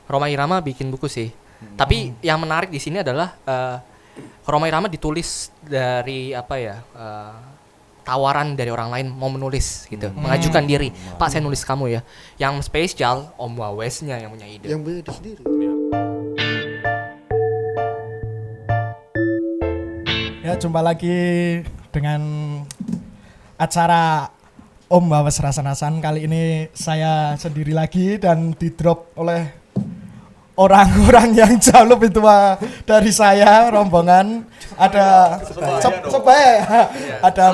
Rhoma Irama bikin buku sih. Tapi yang menarik di sini adalah Rhoma Irama ditulis dari tawaran dari orang lain mau menulis gitu, mengajukan diri. Pak, saya nulis kamu ya. Yang spesial Om Wawesnya yang punya ide. Yang beda sendiri. Ya, jumpa lagi dengan acara Om Wawes Rasan-Rasan. Kali ini saya sendiri lagi dan di-drop oleh orang-orang yang jauh lebih tua dari saya, rombongan. Ada ada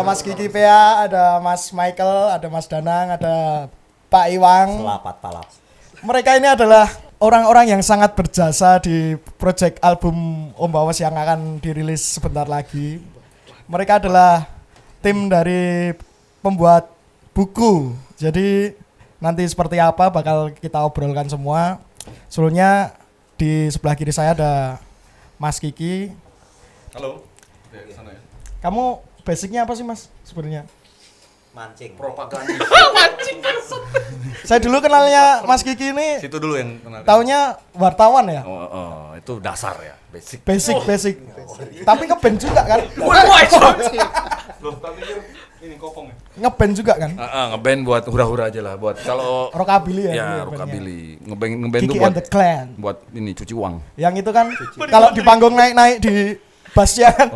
Mas Kiki Pea, ada Mas Michael, ada Mas Danang, ada Pak Iwang. Selamat malam. Mereka ini adalah orang-orang yang sangat berjasa di proyek album Om Wawes yang akan dirilis sebentar lagi. Mereka adalah tim dari pembuat buku. Jadi nanti seperti apa bakal kita obrolkan semua. Sebelumnya di sebelah kiri saya ada Mas Kiki. Halo. Di sana ya. Kamu basicnya apa sih Mas sebenarnya? Mancing. Propaganda. Saya dulu kenalnya Mas Kiki ini Situ dulu yang kenal. taunya wartawan ya. Oh, itu dasar ya, basic. Basic. Tapi ngeband juga kan? Loh, tapi ini kopong ya. Ngeband juga kan? Ngeband buat hura-hura aja lah, buat kalau Rockabilly ya. ya bandnya. rockabilly. Ngeband tuh Kiki buat and the Clan. buat ini cuci uang. Yang itu kan kalau di panggung naik-naik di bassnya kan.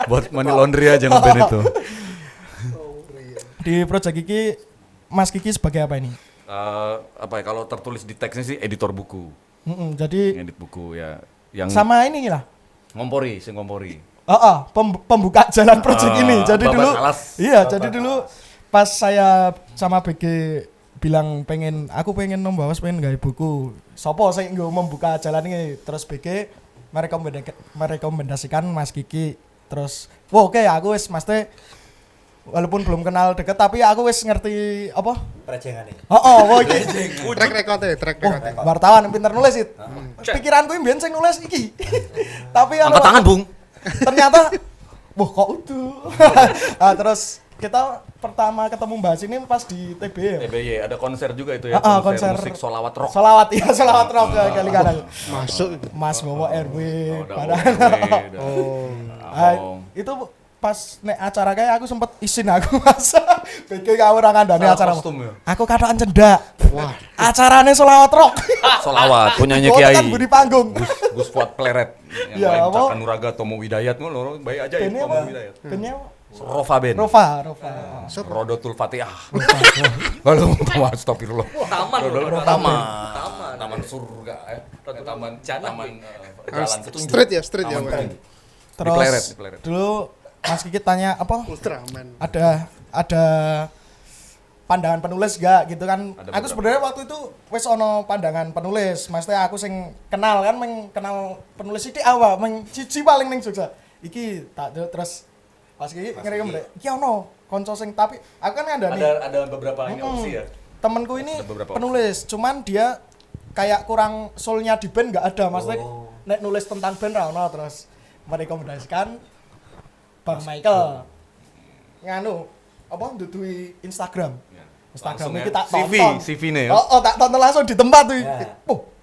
Buat money laundry aja ngeband itu. Di project Kiki, Mas Kiki sebagai apa ini? Apa ya, kalau tertulis di teksnya sih editor buku. Jadi Edit buku ya. Yang sama ini lah. ngompori. Pembuka jalan project ini. Jadi Babat dulu alas. iya, jadi dulu pas saya sama BG bilang aku pengen Wawes pengen gawe buku. Sopo sing nggo membuka jalan ini, terus BG merekomendasikan Mas Kiki. Terus, oke, aku wis mesti walaupun belum kenal deket tapi aku wis ngerti apa? Prejengan ini. Track record. Wartawan pinter nulis it. Pikiranku ini mbiyen sing nulis iki. Tapi Angkat tangan, Bung. ternyata wah kok udah. Nah, terus kita pertama ketemu bahas ini pas di TB ya. TBY ada konser juga itu ya, konser musik solawat rock. Solawat rock kali kanan. Masuk. Mas Bowo RW Udah, itu pas nek acara kayak aku sempet isin aku masa BG kau orang kandane acara. Kostum ya? Aku kataan cendak. Wah. Acarane solawat rock. Solawat punyanya Oh, Kiai. kan budi panggung. Gus Fuad Pleret. Yang Ya, lain apa? Cakan Nuraga, Tomo Widayat, lo baik aja ya Bandnya Tomo apa? Widayat. Bandnya Rova Ben. Rova. Rodotul Fatihah. Halo, astagfirullah. Taman surga ya. Taman jalan petunjuk. Street ya. Terus Di Pleret. dulu Mas Kiki tanya apa? Ultraman. Ada pandangan penulis gak gitu kan? Ada Aku beberapa. sebenarnya waktu itu wes ono pandangan penulis. Maksudnya aku sing kenal kan, kenal penulis iki awal, cici paling ning Jogja. Iki tak terus Mas Kiki ngirim iki ono konco sing tapi aku kan ngandani. Ada beberapa ini opsi ya. Temenku ini Ada beberapa penulis, cuman dia kayak kurang soulnya di band nggak ada. Maksudnya nek nulis tentang band ra ono, terus merekomendasikan Bang Michael nganu apa ndudui Instagram. Langsung Instagram ya. iki tak tonton. CV nih ya. Oh, tak tonton langsung di tempat tuh.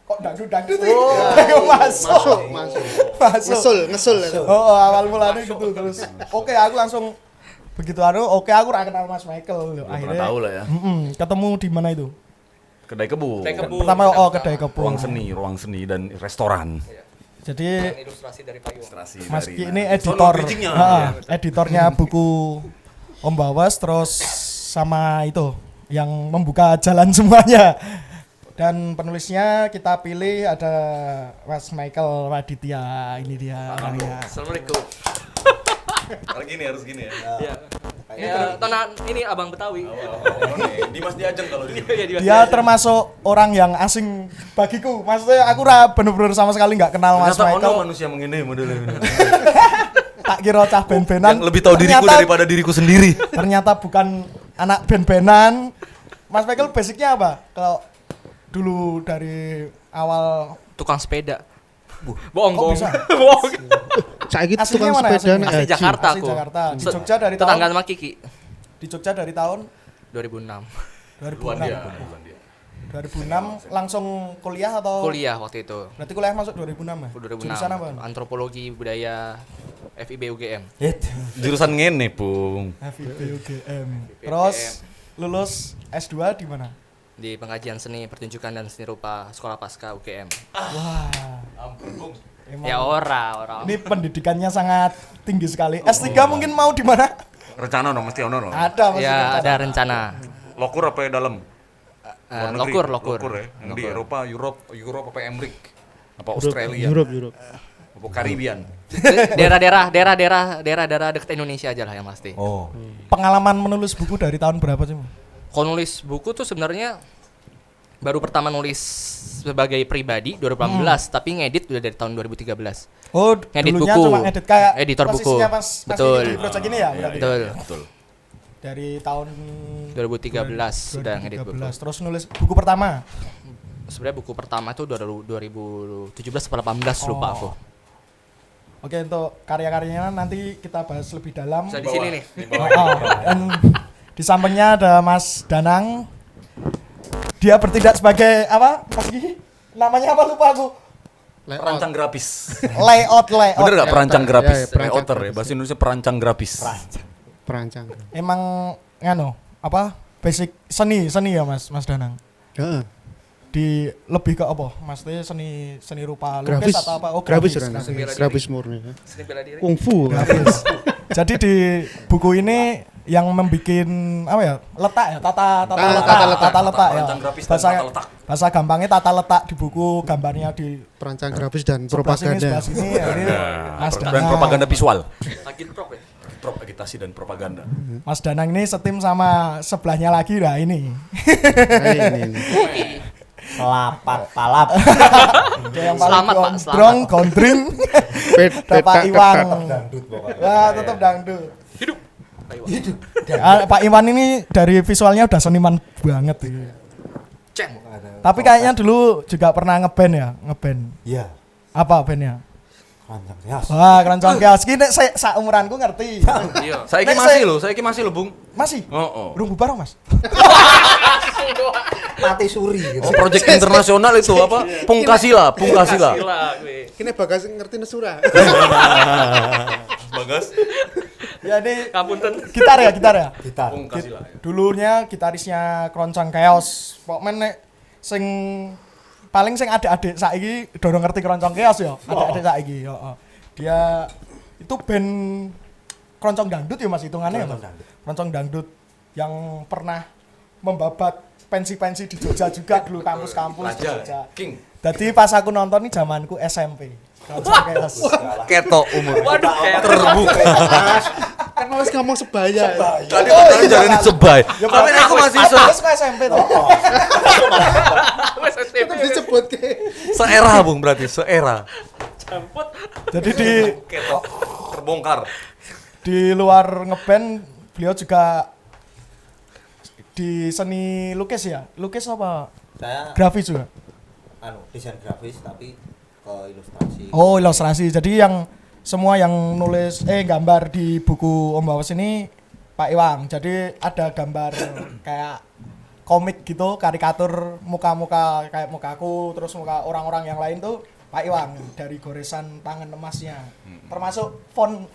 Kok dangdut tuh. Masuk. Ngesul. Awal mulanya gitu terus. Oke, aku langsung begitu aku ra kenal Mas Michael. Belum pernah tahu lah ya. Ketemu di mana itu? Kedai Kebu. Pertama kedai kebun. Ruang seni dan restoran. Jadi Ilustrasi dari payung. Ilustrasi Mas dari Ki ini mana? editor, Sono bridging-nya. editornya buku Om Wawes, terus sama itu yang membuka jalan semuanya. Dan penulisnya kita pilih ada Mas Michael Raditya, ini dia orangnya. Assalamualaikum. Harus gini ya. Ya. Ya, ini Abang Betawi. Dimas Diajeng kalau di sini. Dia termasuk orang yang asing bagiku. Maksudnya aku bener-bener sama sekali nggak kenal Mas Ternyata Michael. ono manusia mengenai modelnya. Tak kira cah band-bandan. Yang lebih tahu diriku daripada diriku sendiri. Ternyata bukan anak band-bandan. Mas Michael basicnya apa? Kalau dulu dari awal Tukang sepeda. Kok Bohong. bisa? Saiki Aslinya tukang mana sepeda aslinya? nih. Asli Jakarta Asli aku. Jakarta. Di Jogja dari tahun tetangga sama Kiki. di Jogja dari tahun 2006. 2006. 2006 langsung kuliah atau? Kuliah waktu itu. Berarti kuliah masuk 2006 ya? 2006. Jurusan apa? Antropologi budaya FIB UGM. Jurusan ngene, Bung. FIB UGM. Terus lulus S2 di mana? Di pengajian seni pertunjukan dan seni rupa Sekolah Pasca UGM. Wah. Ampun, Bung. Emang Ya ora. ini pendidikannya sangat tinggi sekali. S3 mungkin mau di mana? Rencana no mesti ono no. Ada masih Ya rencana. ada rencana. Lokur apa ya dalam? Luar negeri? Lokur. ya. Yang di Lokur. Eropa, Europe apa Amerik? Apa Australia? Europe. Apa Karibian? Daerah-daerah dekat Indonesia aja lah yang pasti. Oh. Pengalaman menulis buku dari tahun berapa sih? Kalau nulis buku tuh sebenarnya baru pertama nulis sebagai pribadi 2018, tapi ngedit udah dari tahun 2013. Oh, Ngedit dulunya buku. cuma edit kayak Editor buku. posisinya pas Betul. di project ini ya berarti. Betul. Dari tahun 2013 sudah ngedit buku. 2013. Terus nulis buku pertama. Sebenarnya buku pertama tuh 2017 atau 18 lupa aku. Oke, untuk karya-karyanya nanti kita bahas lebih dalam. Bisa di sini nih. Dan di sampingnya ada Mas Danang. Dia bertindak sebagai apa? Mas Gigi? Namanya apa lupa aku. Perancang grafis. Layout. Bener nggak perancang Ya, grafis? ya, perancang Layouter ya. grafis. Bahasa Indonesia perancang grafis. Perancang. Emang ngano, apa? Basic seni ya Mas Danang. Heeh. Di lebih ke apa? Maksudnya seni rupa Grafis lukis atau apa? Oh, grafis grafis. grafis murni. Seni bela diri. Kungfu. Grafis. Jadi di buku ini yang membikin apa ya? Letak ya, tata letak ya. Perancang grafis dan tata letak. Bahasa gampangnya tata letak di buku, gambarnya di Perancang grafis dan sebelah sini, propaganda. sebelah sini. Ya, ini Mas Dan Danang. propaganda visual. Lagi drop ya. Drop agitasi dan propaganda. Mas Danang ini setim sama sebelahnya lagi lah ini. Ini. Selapat palap. Dia yang Selamat, Pak, gondrong, gondring. Bapak Iwan. Dangdut pokoknya. Wah, tetap dangdut. Hidup. Pak Iwan ini dari visualnya udah seniman banget. Ceng. Tapi kayaknya dulu juga pernah ngeband ya, ngeband. Iya. Apa bandnya? Keroncong keos. Wah, keroncong keos. Gini saya umuranku ngerti. Iya. Saiki masih loh, Bung. Masih? Oh. Belum bubar, Mas. Mati suri gitu. Oh, project internasional itu apa? Pungkasila. Gila gue. Kini bagas ngerti nesura. Bagas. Ya ini Kapunten. gitar ya. Gitar. Pungkasila. Dulunya gitarisnya keroncong keos. Pokoknya nek sing paling sing adik-adik saiki dorong ngerti keroncong keos ya. Adik-adik saiki, heeh. Dia itu band keroncong dangdut ya Mas hitungannya ya Mas. Keroncong dangdut yang pernah membabat pensi-pensi di Jogja juga dulu kampus-kampus di Jogja. Raja. King. Jadi pas aku nonton nih zamanku SMP. Keroncong keos. Ketok umur. Waduh, kayak Terbuka. Kan wis ngomong sebaya. Tadi katanya jalanin sebay. Ya, Tapi aku masih aku SMP tuh. Tetep disebut ke. seera, Bung, berarti seera. camput. Jadi di Ketok terbongkar. di luar ngeband beliau juga di seni lukis ya. Lukis apa? Saya Grafis juga. desain grafis tapi ke ilustrasi. Oh, ilustrasi. Jadi yang semua yang nulis gambar di buku Om Bawas ini Pak Iwang. Jadi ada gambar kayak komik gitu, karikatur muka-muka kayak mukaku, terus muka orang-orang yang lain tuh Pak Iwang dari goresan tangan emasnya. Termasuk font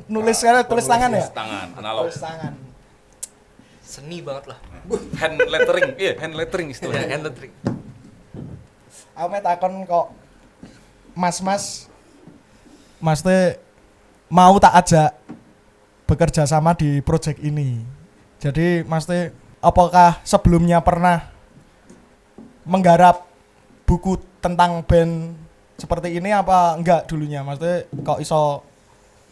nulis tulis tangan ya? Tangan analog. Tulis tangan. Seni banget lah. Hand lettering. Iya, hand lettering istilahnya. Hand lettering. Aku mau takon kok Mas teh mau tak ajak bekerja sama di project ini. Jadi Mas teh apakah sebelumnya pernah menggarap buku tentang band seperti ini apa enggak dulunya? Mas teh kok iso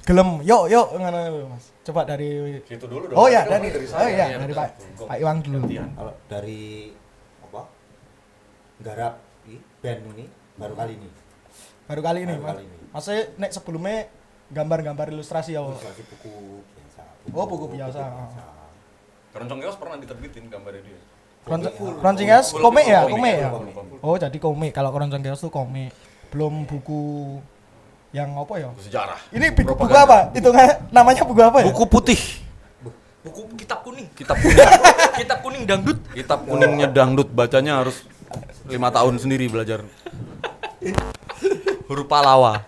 gelem yuk ngono Mas. Coba dari Gitu dulu dong. Oh ya Kan dari saya. dari Pak Iwang dulu. Kalau dari apa? Garap band ini baru kali ini. Baru kali ini, Baru Mas. kali ini. Maksudnya nek sebelumnya gambar-gambar ilustrasi ya. Ilustrasi buku biasa. Oh, buku biasa. Keroncong Keos pernah diterbitin gambarnya dia. Keroncong Keos komik ya, Komik, komik ya. komik. Oh, jadi komik. Kalau Keroncong Keos tuh komik. Belum buku yang apa ya? Buku sejarah. Ini buku apa? Itu namanya buku apa ya? Buku putih. Buku kitab kuning. Kitab kuning. Kitab kuning dangdut. Kitab kuningnya dangdut, bacanya harus 5 tahun sendiri belajar huruf Pallawa.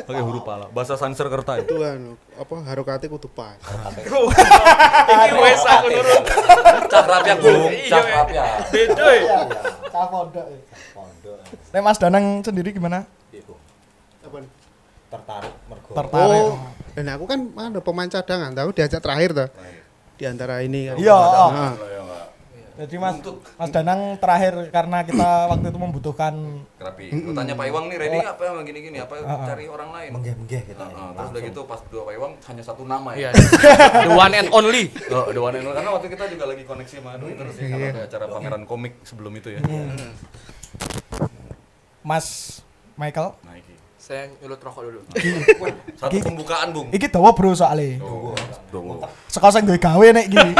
Pakai huruf Pallawa. Bahasa Sanskerta itu. Tuhan, apa harokate kudu pas. Iki wes aku nurut. Cakrapyak, Bung. Iya, Cakrapyak. Beda ya. Cah pondok. Pondok. Nek Mas Danang sendiri gimana? Iku Apa? tertarik mergo. Tertarik. Oh, dan aku kan ada pemain cadangan, tahu diajak terakhir tuh. Di antara ini kan. Iya, oh. Nah, Jadi Mas Danang terakhir karena kita waktu itu membutuhkan Kerapi. Lu tanya Pak Iwang nih, ready apa yang gini-gini? Apa cari orang lain? Menggeh-menggeh kita. Terus udah gitu pas dua Pak Iwang hanya satu nama Iya. ya. The one and only. Oh, The One and Only. Karena waktu kita juga lagi koneksi sama Doi terus ya karena ada acara pameran komik sebelum itu ya. Mas Michael. Nah, iki. Saya nyulut rokok dulu. Satu pembukaan, Bung. Iki dawa bro soalnya. Dowo. Sekarang saya gue gawe nek gini.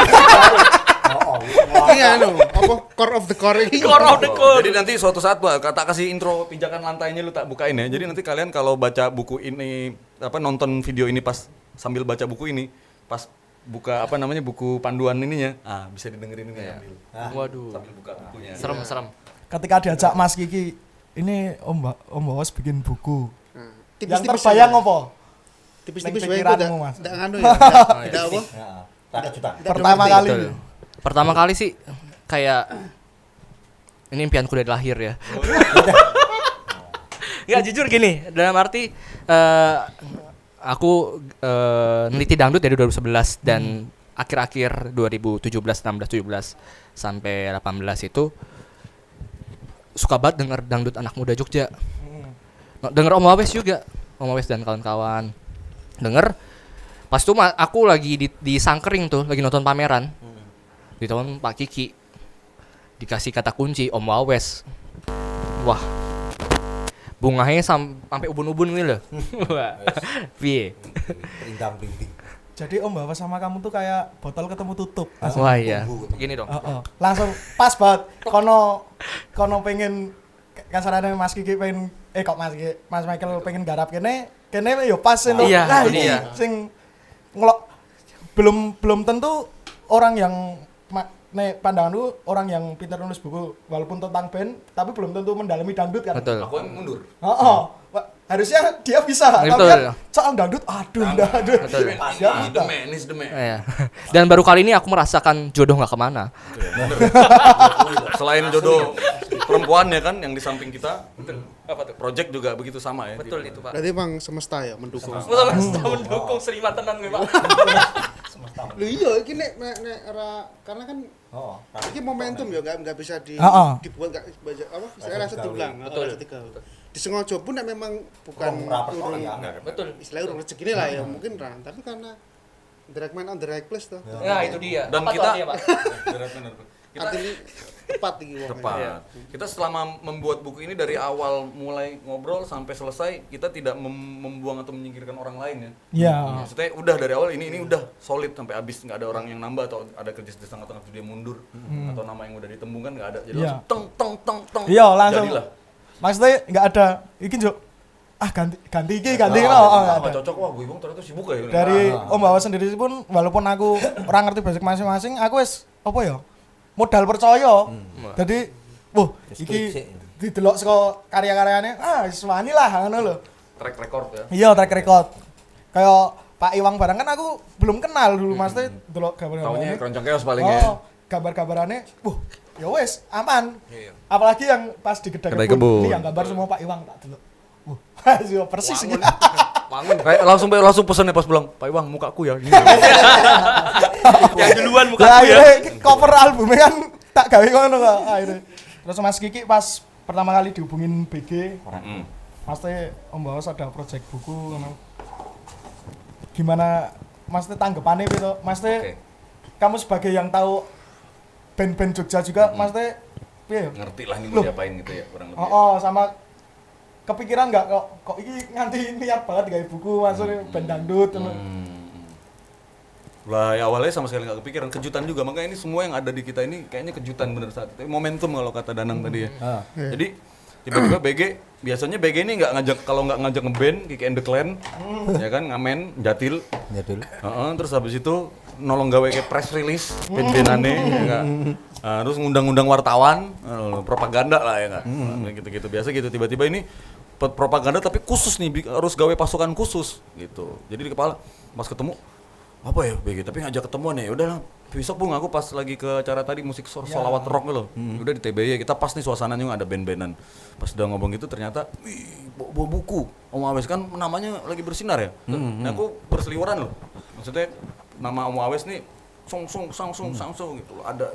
ini anu, apa core of the core ini. Core of the core. Jadi nanti suatu saat Pak, tak kasih intro pijakan lantainya lu tak bukain ya. Jadi nanti kalian kalau baca buku ini apa nonton video ini pas sambil baca buku ini, pas buka apa namanya buku panduan ininya, bisa didengerin ini sambil. Waduh. Sambil buka bukunya. Serem. Ketika diajak Mas Kiki, ini Om Bawas bikin buku. Nah, Yang tipis-tipis terbayang ya. apa? Tipis-tipis Neng wae pikiranmu, Mas. enggak anu ya. Enggak apa? Heeh. Tak kejutan. Pertama kali. Betul. Pertama kali sih kayak ini impianku dari lahir ya. Nggak jujur gini, dalam arti aku neliti dangdut dari 2011 dan akhir-akhir 2017, 16, 17 sampai 18 itu suka banget denger dangdut anak muda Jogja. Denger Om Wawes juga, Om Wawes dan kawan-kawan. Denger pas itu aku lagi di Sangkering tuh, lagi nonton pameran. Di tahun Pak Kiki dikasih kata kunci Om Wawes. Wah, bunganya sampai ubun-ubun gitu loh. Wah, piye? Rindang-rinding. Jadi Om Bawas sama kamu tuh kayak botol ketemu tutup. Wah iya, gini dong. Langsung pas banget. Kono pengen kasarannya Mas Kiki pengen kok Mas Michael pengen garap kene yo pas itu. Iya, Nah, itu ini dia. sing belum tentu orang yang nek pandanganku orang yang pintar nulis buku walaupun tentang band tapi belum tentu mendalami dangdut kan. Betul. Aku yang mundur. Harusnya dia bisa Betul. tapi kan soal dangdut aduh. Betul. Dia The man is the man. Iya. Dan baru kali ini aku merasakan jodoh nggak kemana. Selain jodoh perempuan ya kan yang di samping kita, apa tuh? Project juga begitu sama ya. Betul itu Pak. Berarti emang semesta ya mendukung. Betul mendukung Sri Tenan gue Pak. Lho iya iki nek ora karena kan Oh, iki momentum ya enggak bisa dibuat enggak apa saya rasa diulang atau rasa digawe. Disengaja pun nek memang bukan urung Betul. istilahnya urung rezekine lah ya mungkin ra tapi karena direct man on the right place tuh. Nah itu dia. Dan Apa tuh kita artinya, Pak? kita Artinya tepat iki wong. tepat. Kita selama membuat buku ini dari awal mulai ngobrol sampai selesai kita tidak membuang atau menyingkirkan orang lain ya. Iya. Maksudnya udah dari awal ini udah solid sampai habis nggak ada orang yang nambah atau ada kerja di tengah-tengah dia mundur atau nama yang udah ditembungkan nggak ada. Jadi Iya. langsung teng. Iya, langsung. Jadilah. Maksudnya nggak ada iki Juk. Ganti iki nggak ada. Nggak cocok wah gue bang ternyata sibuk ya. Dari Om Bawas sendiri pun walaupun aku orang ngerti basic masing-masing aku wis apa ya? Modal percaya. Jadi iki didelok saka karya-karyane wis wani lah ngono lho. Track record ya. Iya, track record. Kayak Pak Iwang barang kan aku belum kenal dulu maksudnya delok Taunya gambar-gambarane. keroncong chaos paling ya. Gambar-gambarannya, ya wes aman. Apalagi yang pas di Kedai Kedai Kebun. Kebun. Ini yang gambar semua Pak Iwang tak delok. Persis ini. Bangun. Kayak langsung pesen pas pulang. Pak Iwang mukaku ya. Yang duluan Lah mukaku ya. akhirnya cover albumnya kan tak gawe ngono kok akhirnya. Terus Mas Kiki pas pertama kali dihubungin BG, pasti Om Bawas ada project buku ngono. Gimana Mas tanggapannya gitu? Mas kamu sebagai yang tahu band-band Jogja juga, Mas piye? Ngerti lah ini mau diapain gitu ya kurang lebih. Sama kepikiran nggak kok ini nganti niat banget kayak buku maksudnya band dangdut Lah ya awalnya sama sekali nggak kepikiran, kejutan juga, makanya ini semua yang ada di kita ini kayaknya kejutan bener saat itu, momentum kalau kata Danang tadi ya. Jadi tiba-tiba BG, biasanya BG ini nggak ngajak, kalau nggak ngajak ngeband, Kick and the Clan, ya kan, ngamen, jatil, Jadul. terus habis itu nolong gawe kayak press release, band-bandannya, ya nggak? Terus ngundang-undang wartawan, propaganda lah ya kan. Gitu-gitu biasa gitu. Tiba-tiba ini propaganda tapi khusus nih, harus gawe pasukan khusus gitu. Jadi di kepala pas ketemu apa ya BG, tapi ngajak ketemuan ya. Udahlah, besok Bung aku pas lagi ke acara tadi musik solawat rock loh. Udah di TBY kita pas nih suasananya ada band-bandan. Pas udah ngomong gitu ternyata bawa buku. Om Awes kan namanya lagi bersinar ya. Nah aku berseliweran loh. Maksudnya nama Om Awes nih song gitu loh, ada.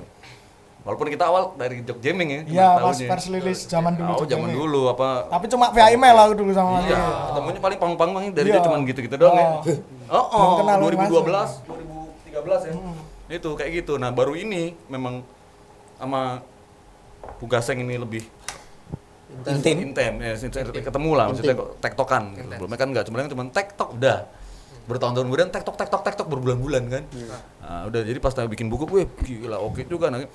Walaupun kita awal dari Jog Jamming ya. Iya, pas pers rilis zaman dulu. Zaman dulu apa. Tapi cuma via email lah dulu sama Iya, ketemunya paling panggung-panggung dari dia cuma gitu-gitu doang ya. Oh, 2012, 2013 ya. Itu kayak gitu. Nah, baru ini memang sama Bu Gaseng ini lebih intim ya, ketemu lah maksudnya tektokan gitu. Belumnya kan enggak, cuma tektok udah. Bertahun-tahun kemudian tektok berbulan-bulan kan. Nah, udah jadi pas bikin buku, wih gila oke juga. Nah,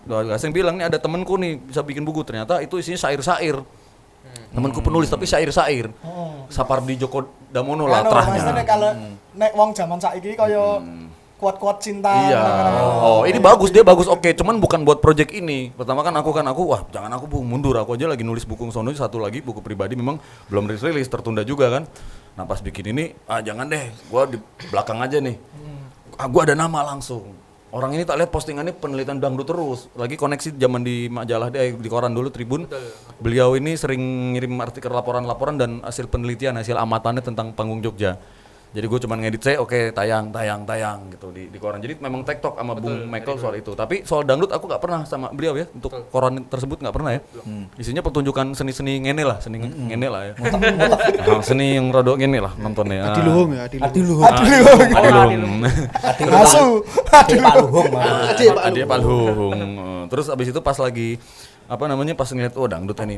Gaseng bilang nih ada temenku nih bisa bikin buku, ternyata itu isinya syair-syair. Temanku penulis tapi syair-syair. Sapardi Djoko Damono lah terahnya. Maksudnya kalau nek wong zaman saiki kaya kuat-kuat cinta. Iya. Oh, ini bagus, dia bagus oke, cuman bukan buat project ini. Pertama kan aku wah jangan aku Bung, mundur, aku aja lagi nulis buku sono, satu lagi buku pribadi memang belum rilis, tertunda juga kan. Nah pas bikin ini, jangan deh, gua di belakang aja nih. Gua ada nama langsung. Orang ini tak lihat postingannya penelitian dangdut terus. Lagi koneksi zaman di majalah dia di koran dulu Tribun. Beliau ini sering ngirim artikel laporan-laporan dan hasil penelitian, hasil amatannya tentang panggung Jogja. Jadi gue cuma ngedit tayang gitu di koran. Jadi memang tektok sama Bung Michael soal itu. Tapi soal dangdut aku nggak pernah sama beliau ya. Untuk koran tersebut nggak pernah ya. Isinya pertunjukan seni-seni ngene lah, ngene lah ya. Seni yang rodok ngene lah nontonnya. Adiluhung. Adi Palhung. Terus abis itu pas lagi pas ngeliat dangdut ini.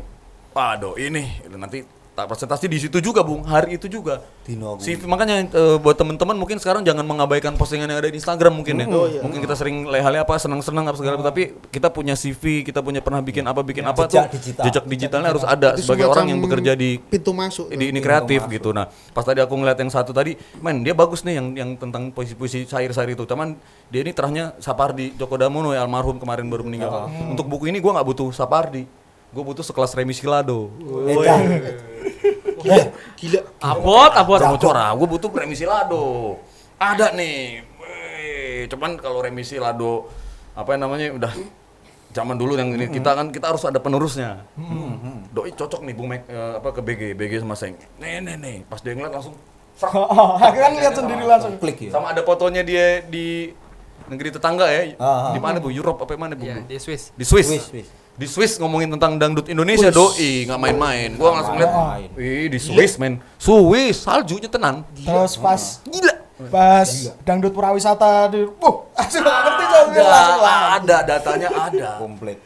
Waduh ini nanti presentasi di situ juga Bung, hari itu juga. CV, makanya buat teman-teman mungkin sekarang jangan mengabaikan postingan yang ada di Instagram mungkin ya. Mungkin kita sering lehalnya senang-senang apa segala, tapi kita punya CV, kita punya pernah bikin apa jejak digitalnya harus ada sebagai orang yang bekerja di pintu masuk di ini kreatif gitu. Nah, pas tadi aku ngeliat yang satu tadi, dia bagus nih yang tentang puisi-puisi syair-syair itu. Cuman dia ini terahnya Sapardi Djoko Damono ya, almarhum kemarin baru meninggal. Untuk buku ini gua nggak butuh Sapardi. Gue butuh sekelas Remi Silado. Gila. Abot. Mau cora, gue butuh Remi Silado. Ada nih. Cuman kalau Remi Silado udah zaman dulu yang ini kita harus ada penerusnya. Doi cocok nih Bung ke BG sama Seng. Nih. Pas dia ngeliat langsung Aku kan lihat sendiri langsung. Klik ya. sama ada fotonya dia di negeri tetangga ya. Di mana Bu? Europe apa mana Bu? Iya, di Swiss. Di Swiss. Di Swiss ngomongin tentang dangdut Indonesia doi, nggak main-main. Gua langsung lihat, di Swiss men, Swiss saljunya tenan. Terus pas Gila. dangdut purawisata di asli nggak ngerti Ada datanya ada. Komplit.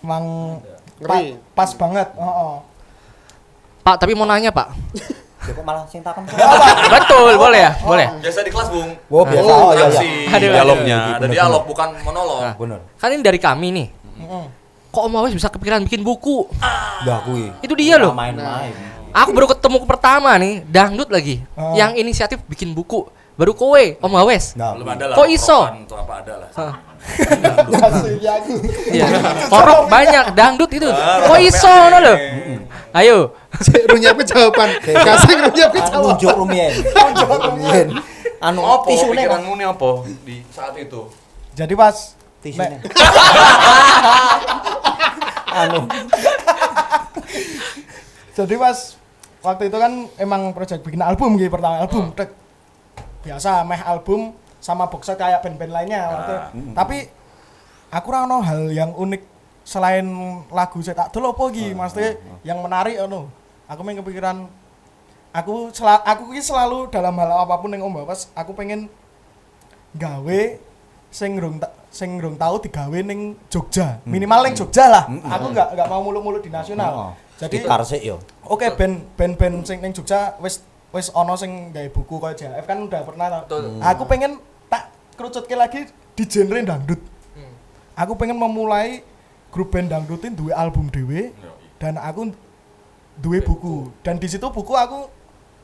Emang Ngeri. pas banget. Pak, tapi mau nanya Pak. Kok malah sing takon. Betul, boleh ya? Boleh. Biasa di kelas Bung. Oh, biasa. Aksi, dialognya, ada dialog bukan monolog. Bener. Kan ini dari kami nih. Kok Om Awes bisa kepikiran bikin buku? Lah kuwi. Itu dia loh. Main-main. Aku baru ketemu pertama nih, dangdut lagi. Yang inisiatif bikin buku. Baru kowe, Om Awes. Nah, Belum ada lah. Kok iso? Atau apa ada lah. Iya. Korok banyak dangdut itu. Kok iso ngono lho? Ayo. Runyapnya jawaban. Gaseng runyapnya jawaban. Unjuk rumien. Anu Apa tisune kan. pikiranmu nih apa di saat itu? Jadi pas Tisune. Anu. Jadi pas waktu itu kan emang project bikin album gitu, pertama album. Biasa meh album sama box set kayak band-band lainnya waktu. Tapi aku ora ono hal yang unik selain lagu saya tak dulu apa iki, maksudnya yang menarik ono. Aku pengen kepikiran aku ki selalu dalam hal apapun yang Om Bawas, aku pengen gawe sing rung tau digawe ning Jogja. Minimal ning Jogja lah. Aku enggak mau muluk-muluk di nasional. Jadi Karsik yo. Oke, band sing ning Jogja wis ono sing gawe buku kaya JF kan udah pernah. Aku pengen tak kerucutke lagi di genre dangdut. Aku pengen memulai grup band dangdutin duwe album dhewe dan aku duwe buku. Dan di situ buku aku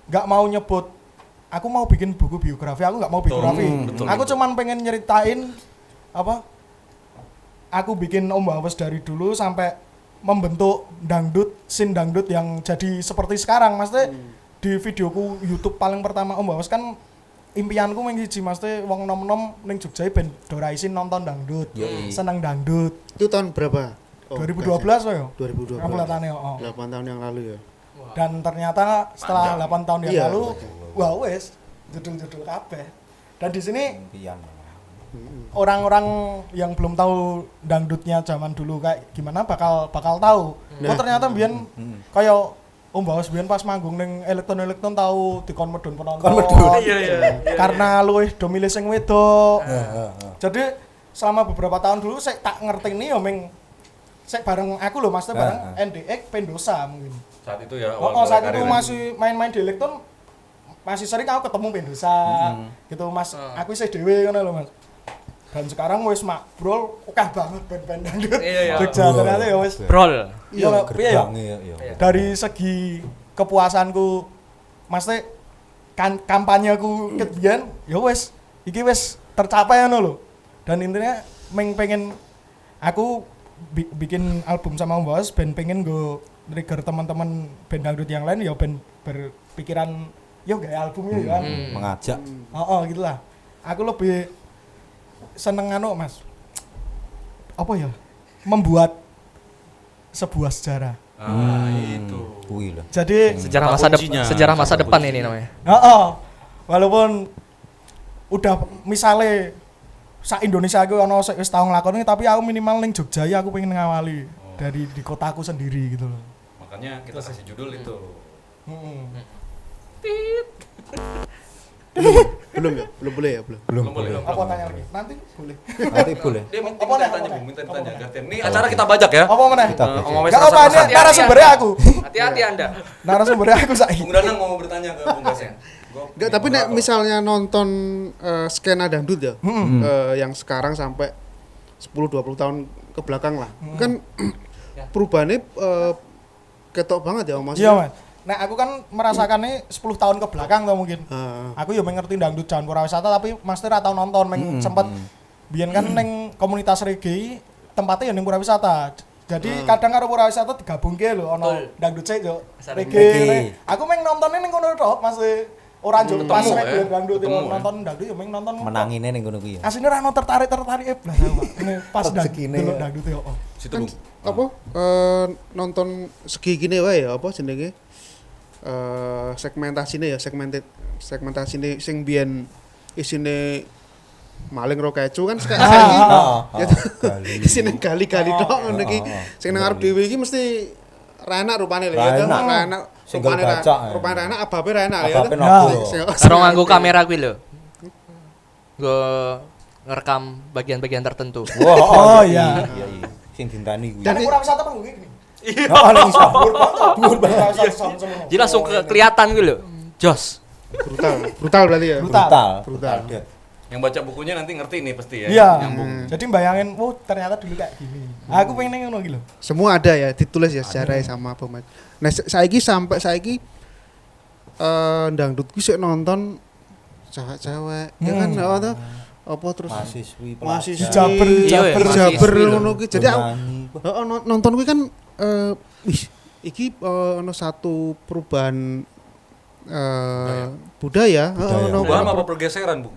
enggak mau nyebut aku mau bikin buku biografi, aku enggak mau biografi. Aku cuman pengen nyeritain aku bikin Om Bawas dari dulu sampai membentuk scene dangdut yang jadi seperti sekarang. Maksudnya di videoku YouTube paling pertama Om Bawas kan impianku mung siji, maksudnya wong nom-nom ning Jogja ben ora isin nonton dangdut. Seneng dangdut. Itu tahun berapa? 2012 ya? 2012. 8 tahun yang lalu ya. Dan ternyata setelah 8 tahun yang lalu, wah wes judul-judul kabeh. Dan di sini orang-orang yang belum tahu dangdutnya zaman dulu kayak gimana bakal tahu. Oh ternyata mbiyen kayak Om Bawas mbiyen pas manggung ning elektron tahu dikon medun penonton. Iya. Karena luwih do milih sing wedok. Jadi selama beberapa tahun dulu saya tak ngerti ini ya ming saya bareng aku loh Mas bareng NDX Pendosa mungkin. Saat itu ya. Saat itu masih main-main di elektron masih sering aku ketemu Pendosa gitu Mas. Aku isih dhewe ngono lho Mas. Dan sekarang wis makbrol akeh banget band-band dangdut. Jogja ternyata ya wis Brol. Iya, piye ya? Dari segi kepuasanku maksudnya kampanyeku kebiyen ya wis iki wis tercapai ngono lho. Dan intinya pengen aku bikin album sama Om Bawas ben pengen go trigger teman-teman band dangdut yang lain ya ben berpikiran yo gawe albumnya ya. Mengajak. Gitulah. Aku lebih seneng Mas. Apa ya? Membuat sebuah sejarah. Itu. Kuwi lah. Jadi sejarah masa depan ini namanya. Walaupun udah misalnya Indonesia aku ono wis tau nglakoni tapi aku minimal ning Jogja ya aku pengen ngawali dari di kotaku sendiri gitu loh. Makanya kita kasih judul itu. Belum boleh ya. Belum boleh. Apa tanya lagi? Nanti boleh. Nanti boleh. Dia minta ditanya gantian. Ini acara kita bajak ya. Apa meneh? Ngomong Enggak apa ini narasumbernya aku. Hati-hati Anda. Narasumbernya aku saiki. Bung Danang mau bertanya ke Bung Gas ya. Enggak, tapi nek misalnya nonton skena dangdut ya, yang sekarang sampai 10-20 tahun ke belakang lah, kan perubahannya ketok banget ya Mas. Iya Mas. Nah aku kan merasakannya 10 tahun ke belakang tuh mungkin. Aku ya ngerti dangdut Jalan Purwawisata tapi Master ora tau nonton, sempet biyen kan ning komunitas reggae tempatnya ya ning Purwawisata. Jadi kadang karo Purwawisata digabungke lho ono dangdut sik yo reggae. Aku nontonnya ning kono tok Mas. Ora njuk pas reggae dangdut nonton dangdut ya nonton. Menangine ning kono kuwi ya. Asline ora ono tertarik blas Ini pas dangdut dangdut yo. Situ Bung. Apa nonton segi gini wae ya apa jenenge? Segmentasine sing biyen isine maling ro kecu kan saiki isine gali-gali tok ngono iki sing nang arep dhewe iki mesti ra enak rupane lho ya ra enak rupane ra enak ababe ra enak ya Karo nganggo kamera kuwi lho. Nggo ngerekam bagian-bagian tertentu. Oh iya. Sing dintani kuwi. Dan Purwawisata panggung iki. Iya. Ning sabur. Jadi langsung kelihatan gitu loh. Jos. Brutal berarti ya. Brutal. Yang baca bukunya nanti ngerti nih pasti ya. Iya. Jadi bayangin, ternyata dulu kayak gini. Aku pengen ngono gitu. Semua ada ya, ditulis ya sejarah sama pemain. Nah, sampai saiki dangdut ku sik nonton cewek-cewek. Ya kan apa terus mahasiswi Jaber ngono ki. Jadi nonton kuwi kan iki ono satu perubahan budaya. Perubahan apa pergeseran, Bu?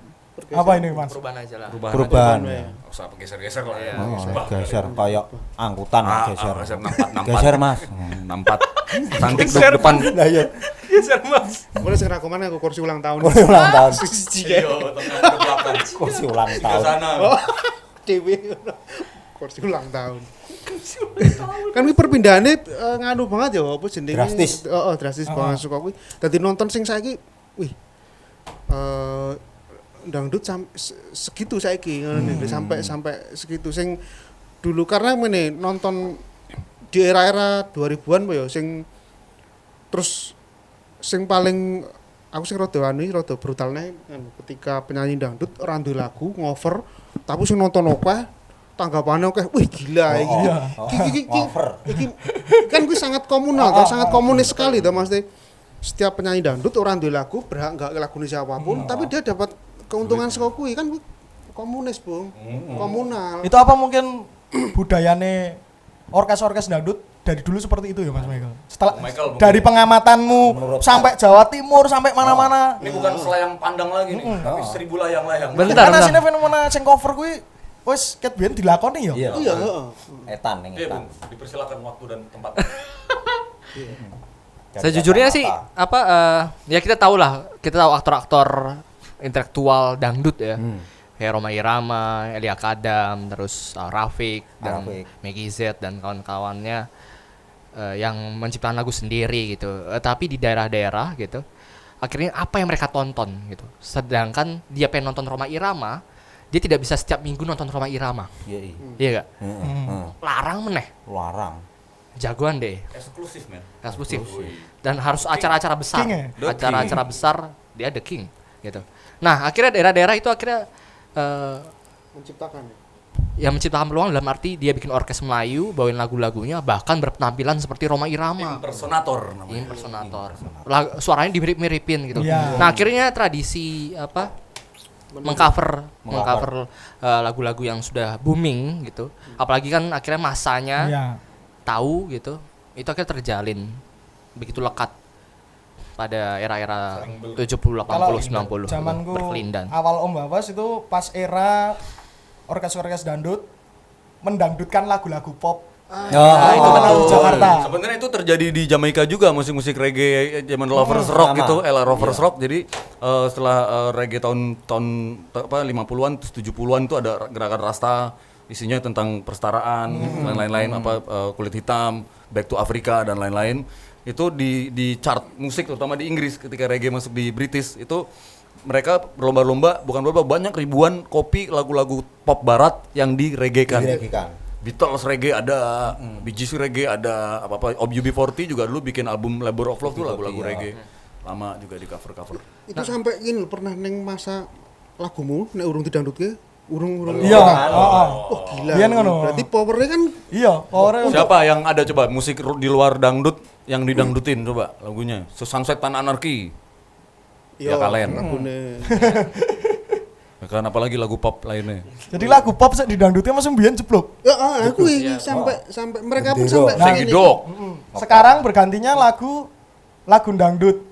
Apa ini, Mas? Perubahan aja lah. Perubahan. Enggak usah geser-geser lah ya. Geser kayak angkutan geser. Geser Mas. Nampat. Cantik depan. Lah iya. Geser Mas. Boleh sing rakuman aku kursi ulang tahun. Kursi ulang tahun. Kursi ulang tahun. Sana. Dewe. Kursi ulang tahun. Kan kuwi perpindahannya nganu banget ya apa jenenge? Drastis. Drastis banget suka kuwi. Dadi nonton sing saiki wih. Dangdut segitu saiki ngono sampai segitu sing dulu karena ngene nonton di era-era 2000-an ya sing terus sing paling aku sing rada brutalnya ketika penyanyi dangdut ora duwe lagu ngover tapi sing nonton akeh tanggapannya oke, wih gila iki kan gue sangat komunal, sangat komunis sekali toh Mas. Setiap penyanyi dangdut orang duwe lagu berhak enggak lagu siapapun, tapi dia dapat keuntungan saka kuwi kan komunis, Bung. Komunal. Itu apa mungkin budayane orkes dangdut dari dulu seperti itu ya Mas Michael. Setelah Michael, dari pengamatanmu Menurut sampai Jawa Timur sampai mana-mana. Ini bukan selayang pandang lagi nih, tapi 1000 layang-layang. Bentar, Karena bentar. sini fenomena sing cover kuwi wis ket biyen dilakoni ya. Iya. Iya, heeh. Etan ning Iya, etan. Bung. Dipersilakan waktu dan tempat. Sejujurnya sih apa ya kita tahu aktor-aktor intelektual dangdut ya. Kayak Rhoma Irama, Elia Kadam, terus Rafiq dan Rafiq. Meggy Z dan kawan-kawannya yang menciptakan lagu sendiri gitu. Tapi di daerah-daerah gitu, akhirnya apa yang mereka tonton gitu. Sedangkan dia pengen nonton Rhoma Irama, dia tidak bisa setiap minggu nonton Rhoma Irama. Iya. Iya gak? Heeh. Larang meneh. Larang. Jagoan deh, Eksklusif, men. eksklusif. Dan harus acara-acara besar. King ya? The Acara-acara besar dia the king gitu. Nah, akhirnya daerah-daerah itu akhirnya Menciptakan. yang menciptakan peluang dalam arti dia bikin orkes Melayu, bawain lagu-lagunya, bahkan berpenampilan seperti Rhoma Irama. Impersonator namanya. Impersonator. Suaranya dimirip-miripin gitu. Iya. Nah, akhirnya tradisi apa? mengcover lagu-lagu yang sudah booming gitu. Apalagi kan akhirnya masanya Iya. tahu gitu. Itu akhirnya terjalin begitu lekat pada era-era 70, 80, 90 zamanku berkelindan. awal Om Bawas itu pas era orkes-orkes dangdut mendangdutkan lagu-lagu pop. Nah, itu benar di Jakarta. Sebenarnya itu terjadi di Jamaika juga, musik-musik reggae zaman Lovers Rock sama. itu, era Lovers Rock. Jadi setelah reggae tahun 50-an terus 70-an itu ada gerakan Rasta, isinya tentang perstaraan dan lain-lain kulit hitam, Back to Africa dan lain-lain. Itu di chart musik terutama di Inggris ketika reggae masuk di British itu mereka berlomba-lomba, bukan berlomba, banyak ribuan kopi lagu-lagu pop barat yang direggaekan. Diregikan. Beatles reggae ada, Bee Gees reggae ada, UB40 juga dulu bikin album Labor of Love tuh lagu-lagu reggae. Lama juga di cover-cover. Itu sampai ini lho, pernah neng masa lagumu nek urung didangdutke, urung. Iya, Oh, gila. Biyen ngono. Berarti powernya kan Iya, powernya Siapa yang ada coba musik di luar dangdut yang didangdutin coba lagunya? Sunset Pan Anarchy. Ya kalian. lagune. Ya kan apalagi lagu pop lainnya. jadi lagu pop sik didangdutnya masih biyen jeblok. Ya, aku ini sampai mereka pun Gendero. sampai Nah, Sing Gedok. Sekarang bergantinya lagu dangdut.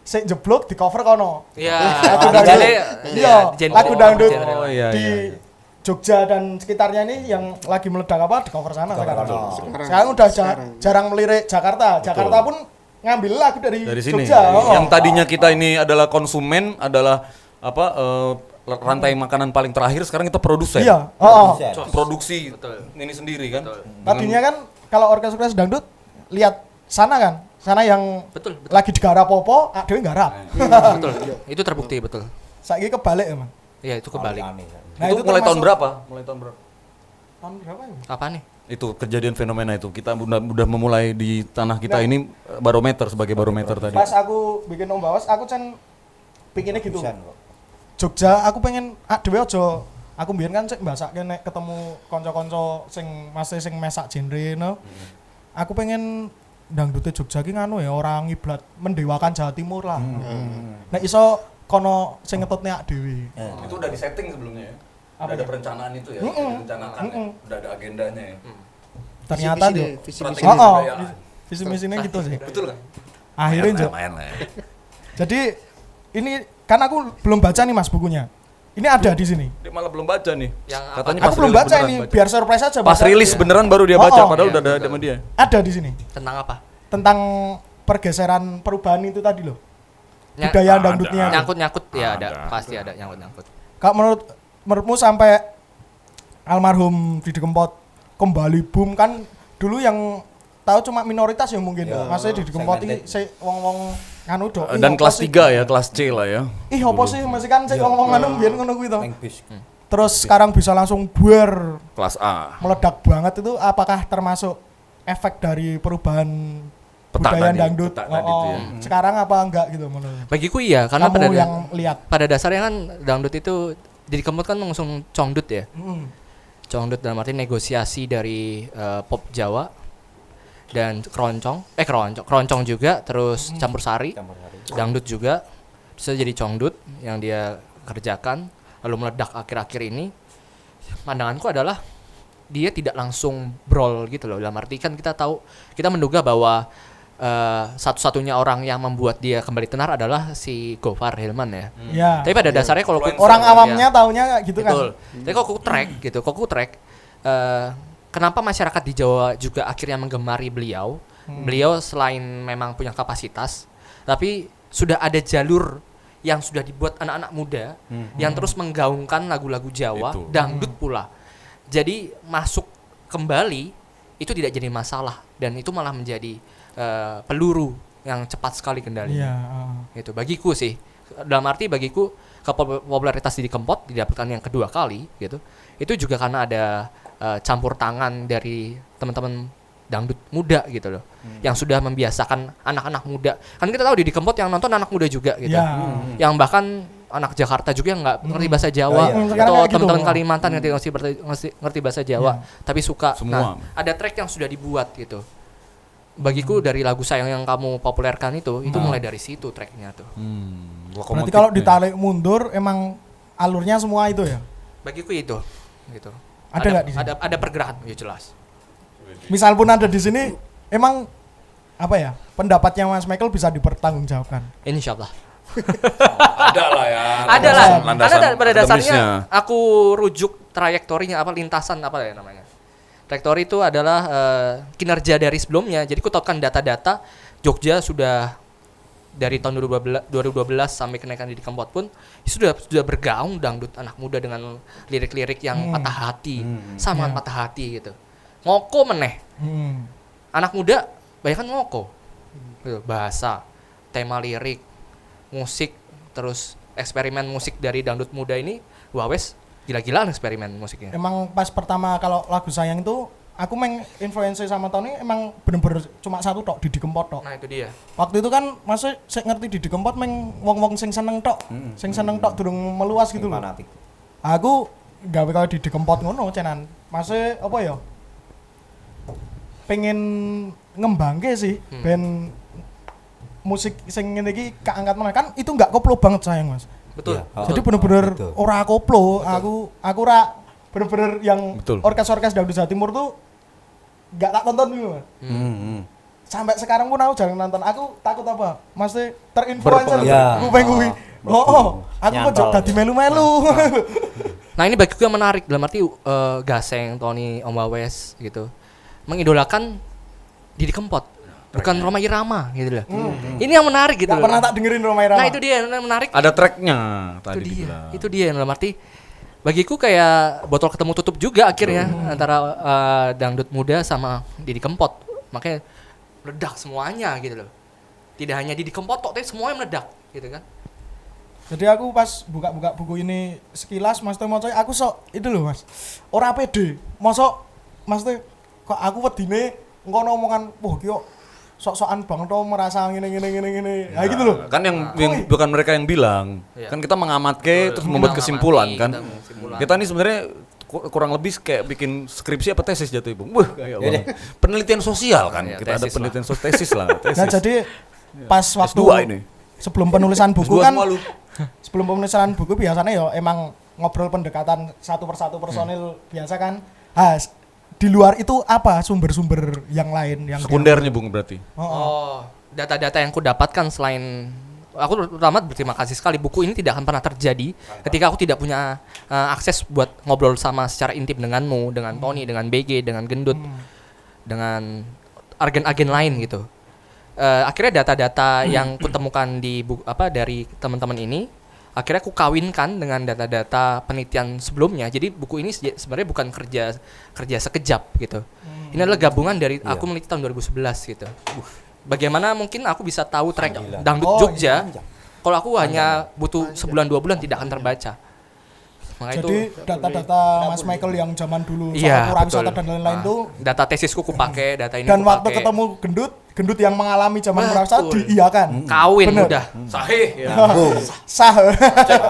Sik jeblok di cover kono. Iya, Lagu di dangdut. Jale- Iya, genre- lagu dangdut genre. Oh, iya, di iya. Jogja dan sekitarnya ini yang lagi meledak apa di cover sana sekarang. Sekarang. Sekarang udah Sekarang. jarang melirik Jakarta. Jakarta pun ngambil lagu dari Sini. Jogja. Oh. Yang tadinya kita ini adalah konsumen, adalah rantai makanan paling terakhir, sekarang kita produsen. Iya, oh. Produksi ini sendiri kan. Tadinya kan kalau orkes-orkes dangdut lihat sana kan, sana yang Betul, betul. lagi digarap popo, dhewe garap. Betul. Itu terbukti betul. Saiki kebalik emang. Iya, itu kebalik. Aneh. Nah, itu mulai tahun termasuk- berapa? Mulai tahun berapa? Tahun berapa ya? Apa nih? Itu kejadian fenomena itu. Kita udah memulai di tanah kita ini barometer sebagai barometer tadi. Pas aku bikin Om Bawas, aku pinginnya gitu. Pisan kok. Jogja aku pengen dhewe aja. Aku mbiyen kan sik mbasake nek ketemu kanca-kanca sing masih sing mesak genre no. Aku pengen dangdute Jogja ki nganu ya orang ngiblat mendewakan Jawa Timur lah. Nek iso kono sing ngetutne ak dhewe. Itu udah di setting sebelumnya ya. Apa Udah ada ya? perencanaan itu ya, Mm-mm. direncanakan ya. Udah ada agendanya ya. Ternyata Visi-misi Jo. deh, visi-misi. Strategi Oh, kebudayaan. visi misinya gitu sih. Betul kan? Akhirnya Jo. Lumayan lah ya. Jadi ini kan aku belum baca nih Mas bukunya. Ini ada di sini. Dia malah belum baca nih. Yang apa? Katanya Aku pas belum rilis baca beneran ini, baca. biar surprise aja. Pas baca. rilis beneran baru dia Oh, baca, oh. padahal Iya, udah ada betul. sama dia. Ada di sini Tentang apa? tentang pergeseran perubahan itu tadi loh. Nya- Budaya dangdutnya. Nyangkut-nyangkut ya ada, pasti ada nyangkut-nyangkut. Kak menurutmu sampai almarhum Didi Kempot kembali boom kan dulu yang tahu cuma minoritas ya mungkin. Ya, Maksudnya Didi Kempot ini segmented. wong-wong nganu do. ih, Dan apa kelas sih? 3 ya, kelas C lah ya. Ih opo sih masih kan sik wong-wong nganu biyen ngono kuwi to. Neng bis. Terus sekarang bisa langsung buar Kelas A. meledak banget itu apakah termasuk efek dari perubahan Peta budaya tadi, dangdut? peta tadi itu ya. Sekarang apa enggak gitu menurut? Bagiku iya, karena Kamu pada yang lihat. pada dasarnya kan dangdut itu Didi Kempot kan mengusung congdut ya. Congdut dalam arti negosiasi dari pop Jawa dan keroncong juga, terus campur sari, Campur sari. dangdut juga bisa jadi congdut yang dia kerjakan lalu meledak akhir-akhir ini. Pandanganku adalah dia tidak langsung brawl gitu loh. Dalam arti kan kita menduga bahwa satu-satunya orang yang membuat dia kembali tenar adalah si Gofar Hilman ya. Ya. Tapi pada dasarnya kalau Orang awamnya taunya kayak gitu betul. kan. Tapi kalau aku track kenapa masyarakat di Jawa juga akhirnya menggemari beliau? Beliau selain memang punya kapasitas, tapi sudah ada jalur yang sudah dibuat anak-anak muda yang terus menggaungkan lagu-lagu Jawa, Itu. dangdut pula. Jadi masuk kembali itu tidak jadi masalah dan itu malah menjadi peluru yang cepat sekali kendali. Iya. Itu bagiku sih. Dalam arti bagiku popularitas Didi Kempot didapatkan yang kedua kali gitu. Itu juga karena ada campur tangan dari teman-teman dangdut muda gitu loh. Yang sudah membiasakan anak-anak muda. Kan kita tahu Didi Kempot yang nonton anak muda juga gitu. Ya. Yang bahkan anak Jakarta juga yang nggak ngerti bahasa Jawa. Sekarang Atau kayak gitu. teman-teman Kalimantan ngerti bahasa Jawa, tapi suka. Semua. Nah, ada track yang sudah dibuat gitu. Bagiku dari lagu Sayang yang kamu populerkan itu mulai dari situ tracknya tuh. Berarti kalau ditarik mundur emang alurnya semua itu ya. Bagiku itu gitu. Ada nggak di sini? Ada pergerakan ya jelas. Misal pun ada di sini, emang apa ya pendapatnya Mas Michael bisa dipertanggungjawabkan. Insyaallah. Ada lah ya. Ada lah. Landasan Karena pada dasarnya akademisnya. aku rujuk trayektorinya lintasan apa ya namanya. Trayektori itu adalah kinerja dari sebelumnya. Jadi kutahukan data-data Jogja sudah dari tahun 2012 sampai kenaikan Didi Kempot pun sudah bergaung dangdut anak muda dengan lirik-lirik yang patah hati, sama patah hati gitu. Ngoko meneh. Anak muda banyak kan ngoko. Gitu, bahasa, tema lirik, musik, terus eksperimen musik dari dangdut muda ini, wah wes gila-gilaan eksperimen musiknya. Emang pas pertama kalau lagu Sayang itu aku menginfluensi sama Tony emang bener-bener cuma satu tok Didi Kempot tok. Nah itu dia. Waktu itu kan masih saya ngerti Didi Kempot wong-wong sing seneng tok. Sing seneng tok durung meluas gitu loh. Fanatik. Aku gawe kaya Didi Kempot ngono cenan. Masih apa ya? Pengen ngembangke sih ben musik sing ngene iki keangkat mana kan itu enggak koplo banget Sayang Mas. Betul. Iya. Jadi bener-bener Betul. ora koplo. Aku ora bener-bener yang Betul. orkes-orkes dangdut Jawa Timur tuh enggak tak tonton gitu. Mas. Sampai sekarang pun aku jarang nonton. Aku takut apa? Masih terinfluencer. Ya. Kuping kuwi. Aku kok Nyantol. dadi melu-melu. Nah ini bagiku yang menarik dalam arti Gaseng, Tony, Om Wawes gitu mengidolakan Didi Kempot, bukan Rhoma Irama gitu loh. Ini yang menarik gitu. Enggak pernah tak dengerin Rhoma Irama. Nah itu dia yang menarik. Ada tracknya tadi Itu dia. dibilang. Itu dia yang dalam arti bagiku kayak botol ketemu tutup juga akhirnya antara dangdut muda sama Didi Kempot. Makanya meledak semuanya gitu loh. Tidak hanya Didi Kempot tapi semuanya meledak gitu kan. Jadi aku pas buka-buka buku ini sekilas Mas Teh mocoy aku sok itu loh Mas. Ora pede. Mosok Mas Teh kok aku wedine ngono omongan wah ki kok sok-sokan banget to merasa ngene. Nah gitu loh. Kan yang bukan mereka yang bilang. Iya. Kan kita mengamati terus membuat Kita kesimpulan mengamati, kan. kita mengesimpulan. Kita ini sebenarnya kurang lebih kayak bikin skripsi apa tesis jatuh Ibu. Wah, kayak banget. Penelitian sosial kan. Iya, Kita ada tesis lah. penelitian tesis lah, tesis. Nah jadi pas waktu S2 ini. sebelum penulisan buku S2 kan semua lu. sebelum penulisan buku biasanya ya emang ngobrol pendekatan satu persatu personil biasa kan. Di luar itu apa sumber-sumber yang lain yang Sekundernya Bung berarti. Oh, data-data yang ku dapatkan selain aku terutama berterima kasih sekali buku ini tidak akan pernah terjadi ketika aku tidak punya akses buat ngobrol sama secara intim denganmu, dengan Tony, dengan BG, dengan Gendut, dengan agen-agen lain gitu. Akhirnya data-data yang kutemukan di dari teman-teman ini akhirnya aku kawinkan dengan data-data penelitian sebelumnya. Jadi buku ini sebenarnya bukan kerja sekejap gitu. Ini adalah gabungan dari aku meneliti tahun 2011 gitu. Bagaimana mungkin aku bisa tahu track dangdut Jogja kalau aku hanya butuh sebulan 2 bulan tidak akan terbaca. Maka Jadi itu data-data Mas Michael yang zaman dulu soal iya, pariwisata betul. dan lain-lain tuh data tesisku ku pakai, data ini dan ku waktu pakai. ketemu gendut yang mengalami zaman Betul. pariwisata diiyakan. Kawin Bener. udah. Sahih ya. Sah.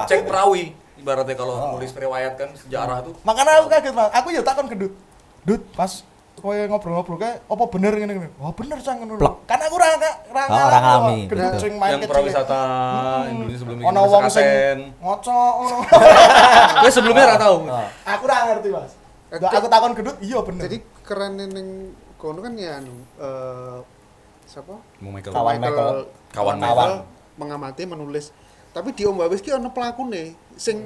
Cek perawi ibaratnya kalau nulis riwayatkan sejarah tuh. Makanya aku kaget Mas. Aku ya takon gendut. Dut pas kowe ngobrol-ngobrol kayak apa bener ngene-ngene. Wah bener sang ngono. Kan aku ora Ora ngalami, Gendut betul. sing main Yang kecil. perawisata Indonesia sebelum ini Ono wong sing Sekaten. ngocok ngono. Gue sebelumnya ora tahu. Aku ora ngerti Mas. Enggak aku takon gendut, iya bener. Jadi keren ning kono kan ya siapa? Kawan Michael. Kawan mengamati menulis. Tapi di Om Wawis ki ono pelakune sing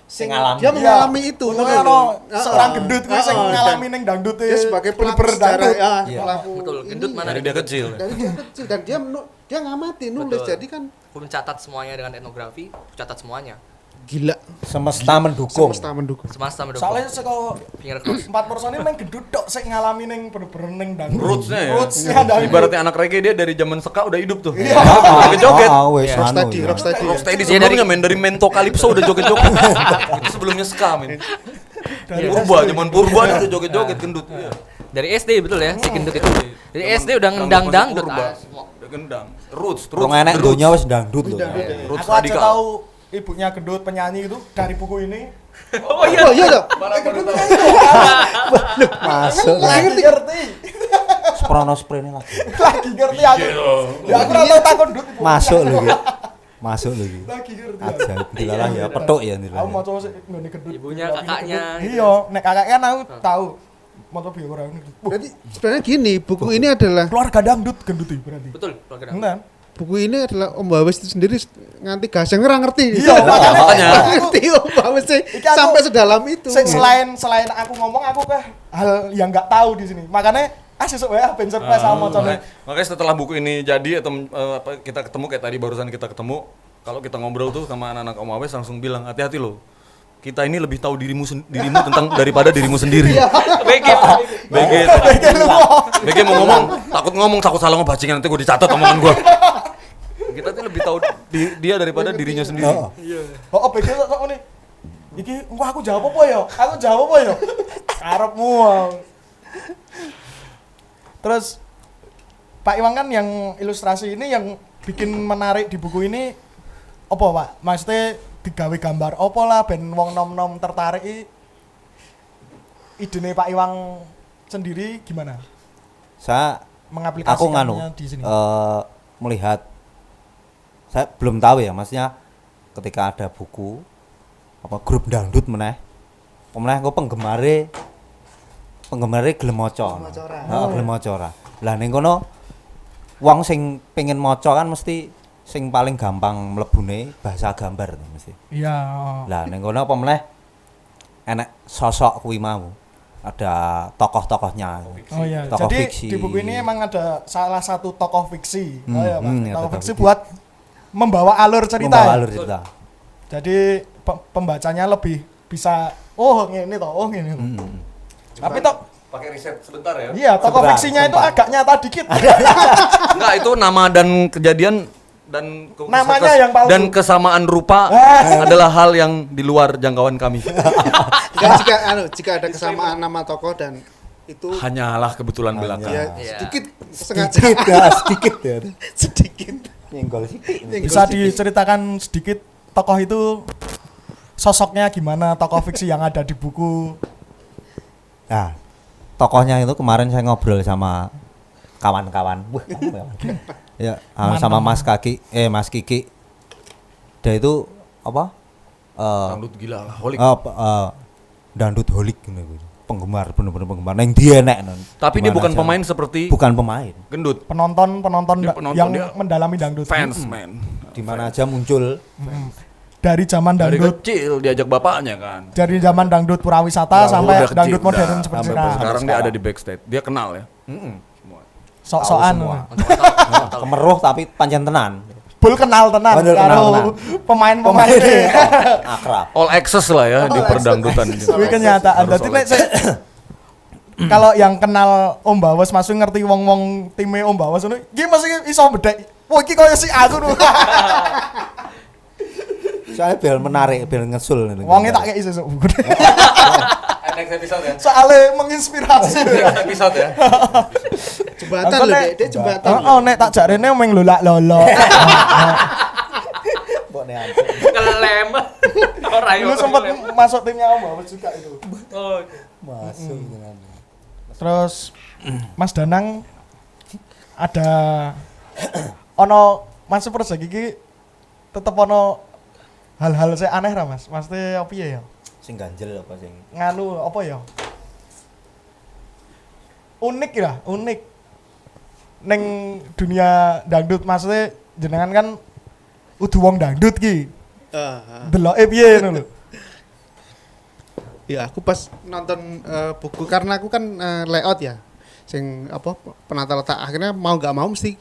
Sing ngalami. dia mengalami itu. Ono ngono lho. seorang gendut kuwi sing Heeh, ngalami ning dangdut dia sebagai pelaku sejarah ya, pelaku. Betul, gendut ini. mana Dari dia kecil. Dari dia kecil dan dia ngamati nulis. Betul. Jadi kan Aku mencatat semuanya dengan etnografi, aku catat semuanya. gila. Semesta mendukung. Semesta mendukung. Semasta mendukung. Soalnya saka Finger cross. 4 personil main gendut tok sing ngalami ning bener-bener ning dangdut. Rootsnya ya. Rootsnya dangdut. Ibaratnya anak reggae dia dari zaman Ska udah hidup tuh. Iya. Joget-joget. Wes Iya. anu. Rocksteady, ya. rocksteady. Rocksteady Dia sebelumnya men dari Mento Calypso udah joget-joget. Itu sebelumnya Ska men. Dari Purba, zaman Purba dia tuh joget-joget gendut. Iya. Dari SD betul ya, si gendut itu. Dari Zaman SD udah ngendang masih dangdut. Purba. Ah, semua. Udah gendang. Roots, Rong enek the roots. donya wis dangdut lho. Dangdut, ya. Roots Aku aja radikal. tahu ibunya gendut penyanyi itu dari buku ini. Oh iya toh. Masuk. Ngerti. Sprono sprene lagi. Lagi ngerti aku. Ya aku ora tau takon gendut. Masuk lho iki. Masuk lho iki. Lagi ngerti. Ajaib dilalah ya petuk ya Aku dilalah. mau coba sih nggone gendut. Ibunya, kakaknya, gitu. Iya, nek kakaknya kan aku tahu. Mau coba ya orang gendut. Berarti sebenarnya gini, buku ini adalah Keluarga dangdut gendut itu berarti. Betul, keluarga dangdut. Benar. buku ini adalah Om Wawis itu sendiri nganti gaseng ora ngerti. Iya, makanya. ngerti Om Wawis sih Iki aku- sampai sedalam itu. Selain aku ngomong aku ke hal yang nggak tahu di sini. Makanya sesuk wae ben surprise sama macane. Makanya setelah buku ini jadi atau kita ketemu kayak tadi barusan kita ketemu, kalau kita ngobrol tuh sama anak-anak Om Awes langsung bilang hati-hati loh. Kita ini lebih tahu dirimu tentang daripada dirimu sendiri. BG. BG mau ngomong takut salah ngebacingan nanti gue dicatat omongan gue. Kita tuh lebih tahu dia daripada dirinya sendiri. Oh, BG kok ngene. Iki engko aku jawab apa ya? Aku jawab apa ya? Karepmu. Terus Pak Iwan kan yang ilustrasi ini yang bikin menarik di buku ini apa Pak? Maksudnya digawe gambar apa lah ben wong nom-nom tertarik idene Pak Iwan sendiri gimana? Aku Mengaplikasikannya di sini. melihat saya belum tahu ya maksudnya ketika ada buku apa grup dangdut meneh engko penggemare gelem maca. Heeh, gelem maca ora. Lah ning kono wong sing pengen maca kan mesti sing paling gampang mlebune bahasa gambar tuh mesti. Iya. Lah ning kono apa meneh enek sosok kuwi mau. Ada tokoh-tokohnya. Oh iya. Tokoh Jadi fiksi. di buku ini emang ada salah satu tokoh fiksi. Oh iya, Pak. ya, Tokoh tokoh fiksi fiksi. buat membawa alur cerita. Membawa ya? alur cerita. Jadi pembacanya lebih bisa ngene toh, ngene. Tapi toh Pakai riset sebentar ya. iya, tokoh Sebentar, fiksinya itu sebentar. agak nyata dikit. Enggak, itu nama dan kejadian dan Namanya yang palsu. dan kesamaan rupa adalah hal yang di luar jangkauan kami. Jika ada kesamaan nama tokoh dan itu Hanyalah kebetulan belaka. ya Iya. sedikit Sedikit sengaja ya, sedikit ya. sedikit Nyenggol sithik. Bisa diceritakan sedikit tokoh itu sosoknya gimana, tokoh fiksi yang ada di buku. Nah, tokohnya itu kemarin saya ngobrol sama kawan-kawan. Wah, ya, sama Mas Kiki. Dia itu apa? Dangdut gila lah, holik. Dangdut holik gitu. Penggemar, bener-bener penggemar. Neng dia nek. Tapi dia bukan pemain seperti Bukan pemain. gendut. Penonton Dia penonton, yang dia mendalami dangdut. Fans, man. Di mana aja muncul. Dari zaman Dari dangdut kecil diajak bapaknya kan. dari zaman dangdut purawisata Udah sampai kecil, dangdut modern udah. seperti Sampai sekarang. sekarang dia ada di backstage. Dia kenal ya. Semua. Sok-sokan. Tahu semua. Kemeruh tapi pancen tenan. Bul kenal tenan Bener, kenal karo tenan. pemain-pemain ini. Akrab. All access lah ya di perdangdutan. Kuwi kenyataan. Harus Dadi all nek kalau yang kenal Om Bawas masuk ngerti wong-wong time Om Bawas ngono, iki mesti iso bedhek. Wah, iki koyo si aku nu. Soalnya biar menarik, biar ngesul. Wonge tak kei sesuk buku. Next episode ya. Soale menginspirasi. Next episode ya. jembatan loh dia jembatan Oh, nek tak jarene meng lolak-lolok. Kelem. Ora yo. Dulu sempat masuk timnya Om Bawas juga itu. Oh. Masuk Terus Mas Danang ada ono masuk proyek iki tetep ono hal-hal saya aneh ra Mas. Maksudnya apa ya? Sing ganjel apa sing? Nganu apa ya? unik ya, unik. Neng dunia dangdut maksudnya jenengan kan udah wong dangdut ki. Deloke piye ngono lho. Ya aku pas nonton buku karena aku kan layout ya. Sing apa penata letak akhirnya mau nggak mau mesti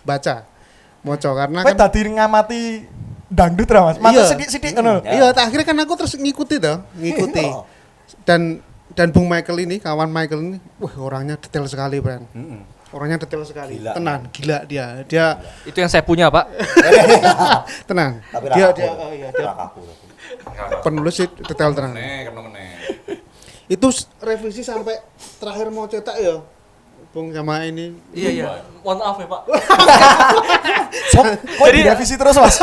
baca. Moco karena Kowe kan dadi ngamati dangdut ra Mas. Mata Iya. sithik-sithik ngono lho. iya akhirnya kan aku terus ngikuti toh, ngikuti. Dan Bung Michael ini, kawan Michael ini, wah orangnya detail sekali, Bran. Orangnya detail sekali. Gila. Tenan, gila dia. Dia Itu yang saya punya, Pak. tenang. Tapi Dia rakaku. dia oh iya, dia Rakaku. penulis sih detail tenang. Kena. Itu revisi sampai terakhir mau cetak ya. Bung sama ini. Iya. Mohon maaf ya, Pak. Kok direvisi terus Mas?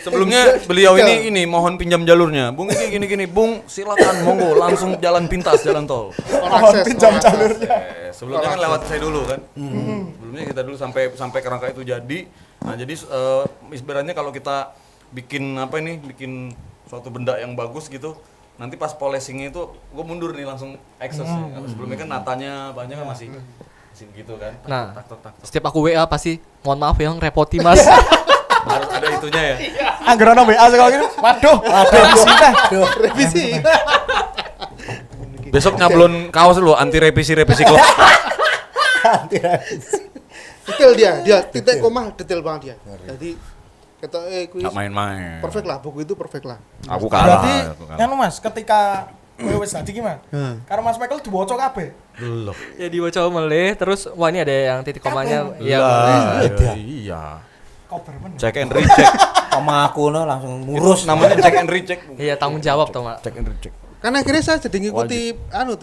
Sebelumnya beliau ini mohon pinjam jalurnya. Bung ini gini, Bung silakan monggo langsung jalan pintas jalan tol. Mohon pinjam jalurnya. Sebelumnya kan lewat saya dulu kan. Sebelumnya kita dulu sampai kerangka itu jadi. Nah, jadi ibaratnya kalau kita bikin bikin suatu benda yang bagus gitu, nanti pas polishingnya itu gue mundur nih langsung access ya. Kalau sebelumnya kan natanya banyak kan masih begitu kan. Nah, Tak. setiap aku WA pasti mohon maaf yang repoti, Mas. Harus ada itunya ya. Angger ono WA kok gitu. Waduh, revisi teh. Revisi. Besok nyablon kaos lu anti revisi kok. Detail dia titik koma detail banget dia. Jadi kata kuis Enggak main-main. perfect lah, buku itu perfect lah. Aku kalah. Berarti aku kalah. nganu Mas, ketika kowe wis dadi ki Mas. Karo Mas Michael diwaca kabeh. Belum. Ya dibaca meleh terus wah ini ada yang titik komanya ya Lah, Beda. iya. Cover men. Check and recheck. Sama aku no langsung ngurus. Namanya check and recheck. iya tanggung jawab toh, Mak. Check and recheck. Karena akhirnya saya jadi ngikuti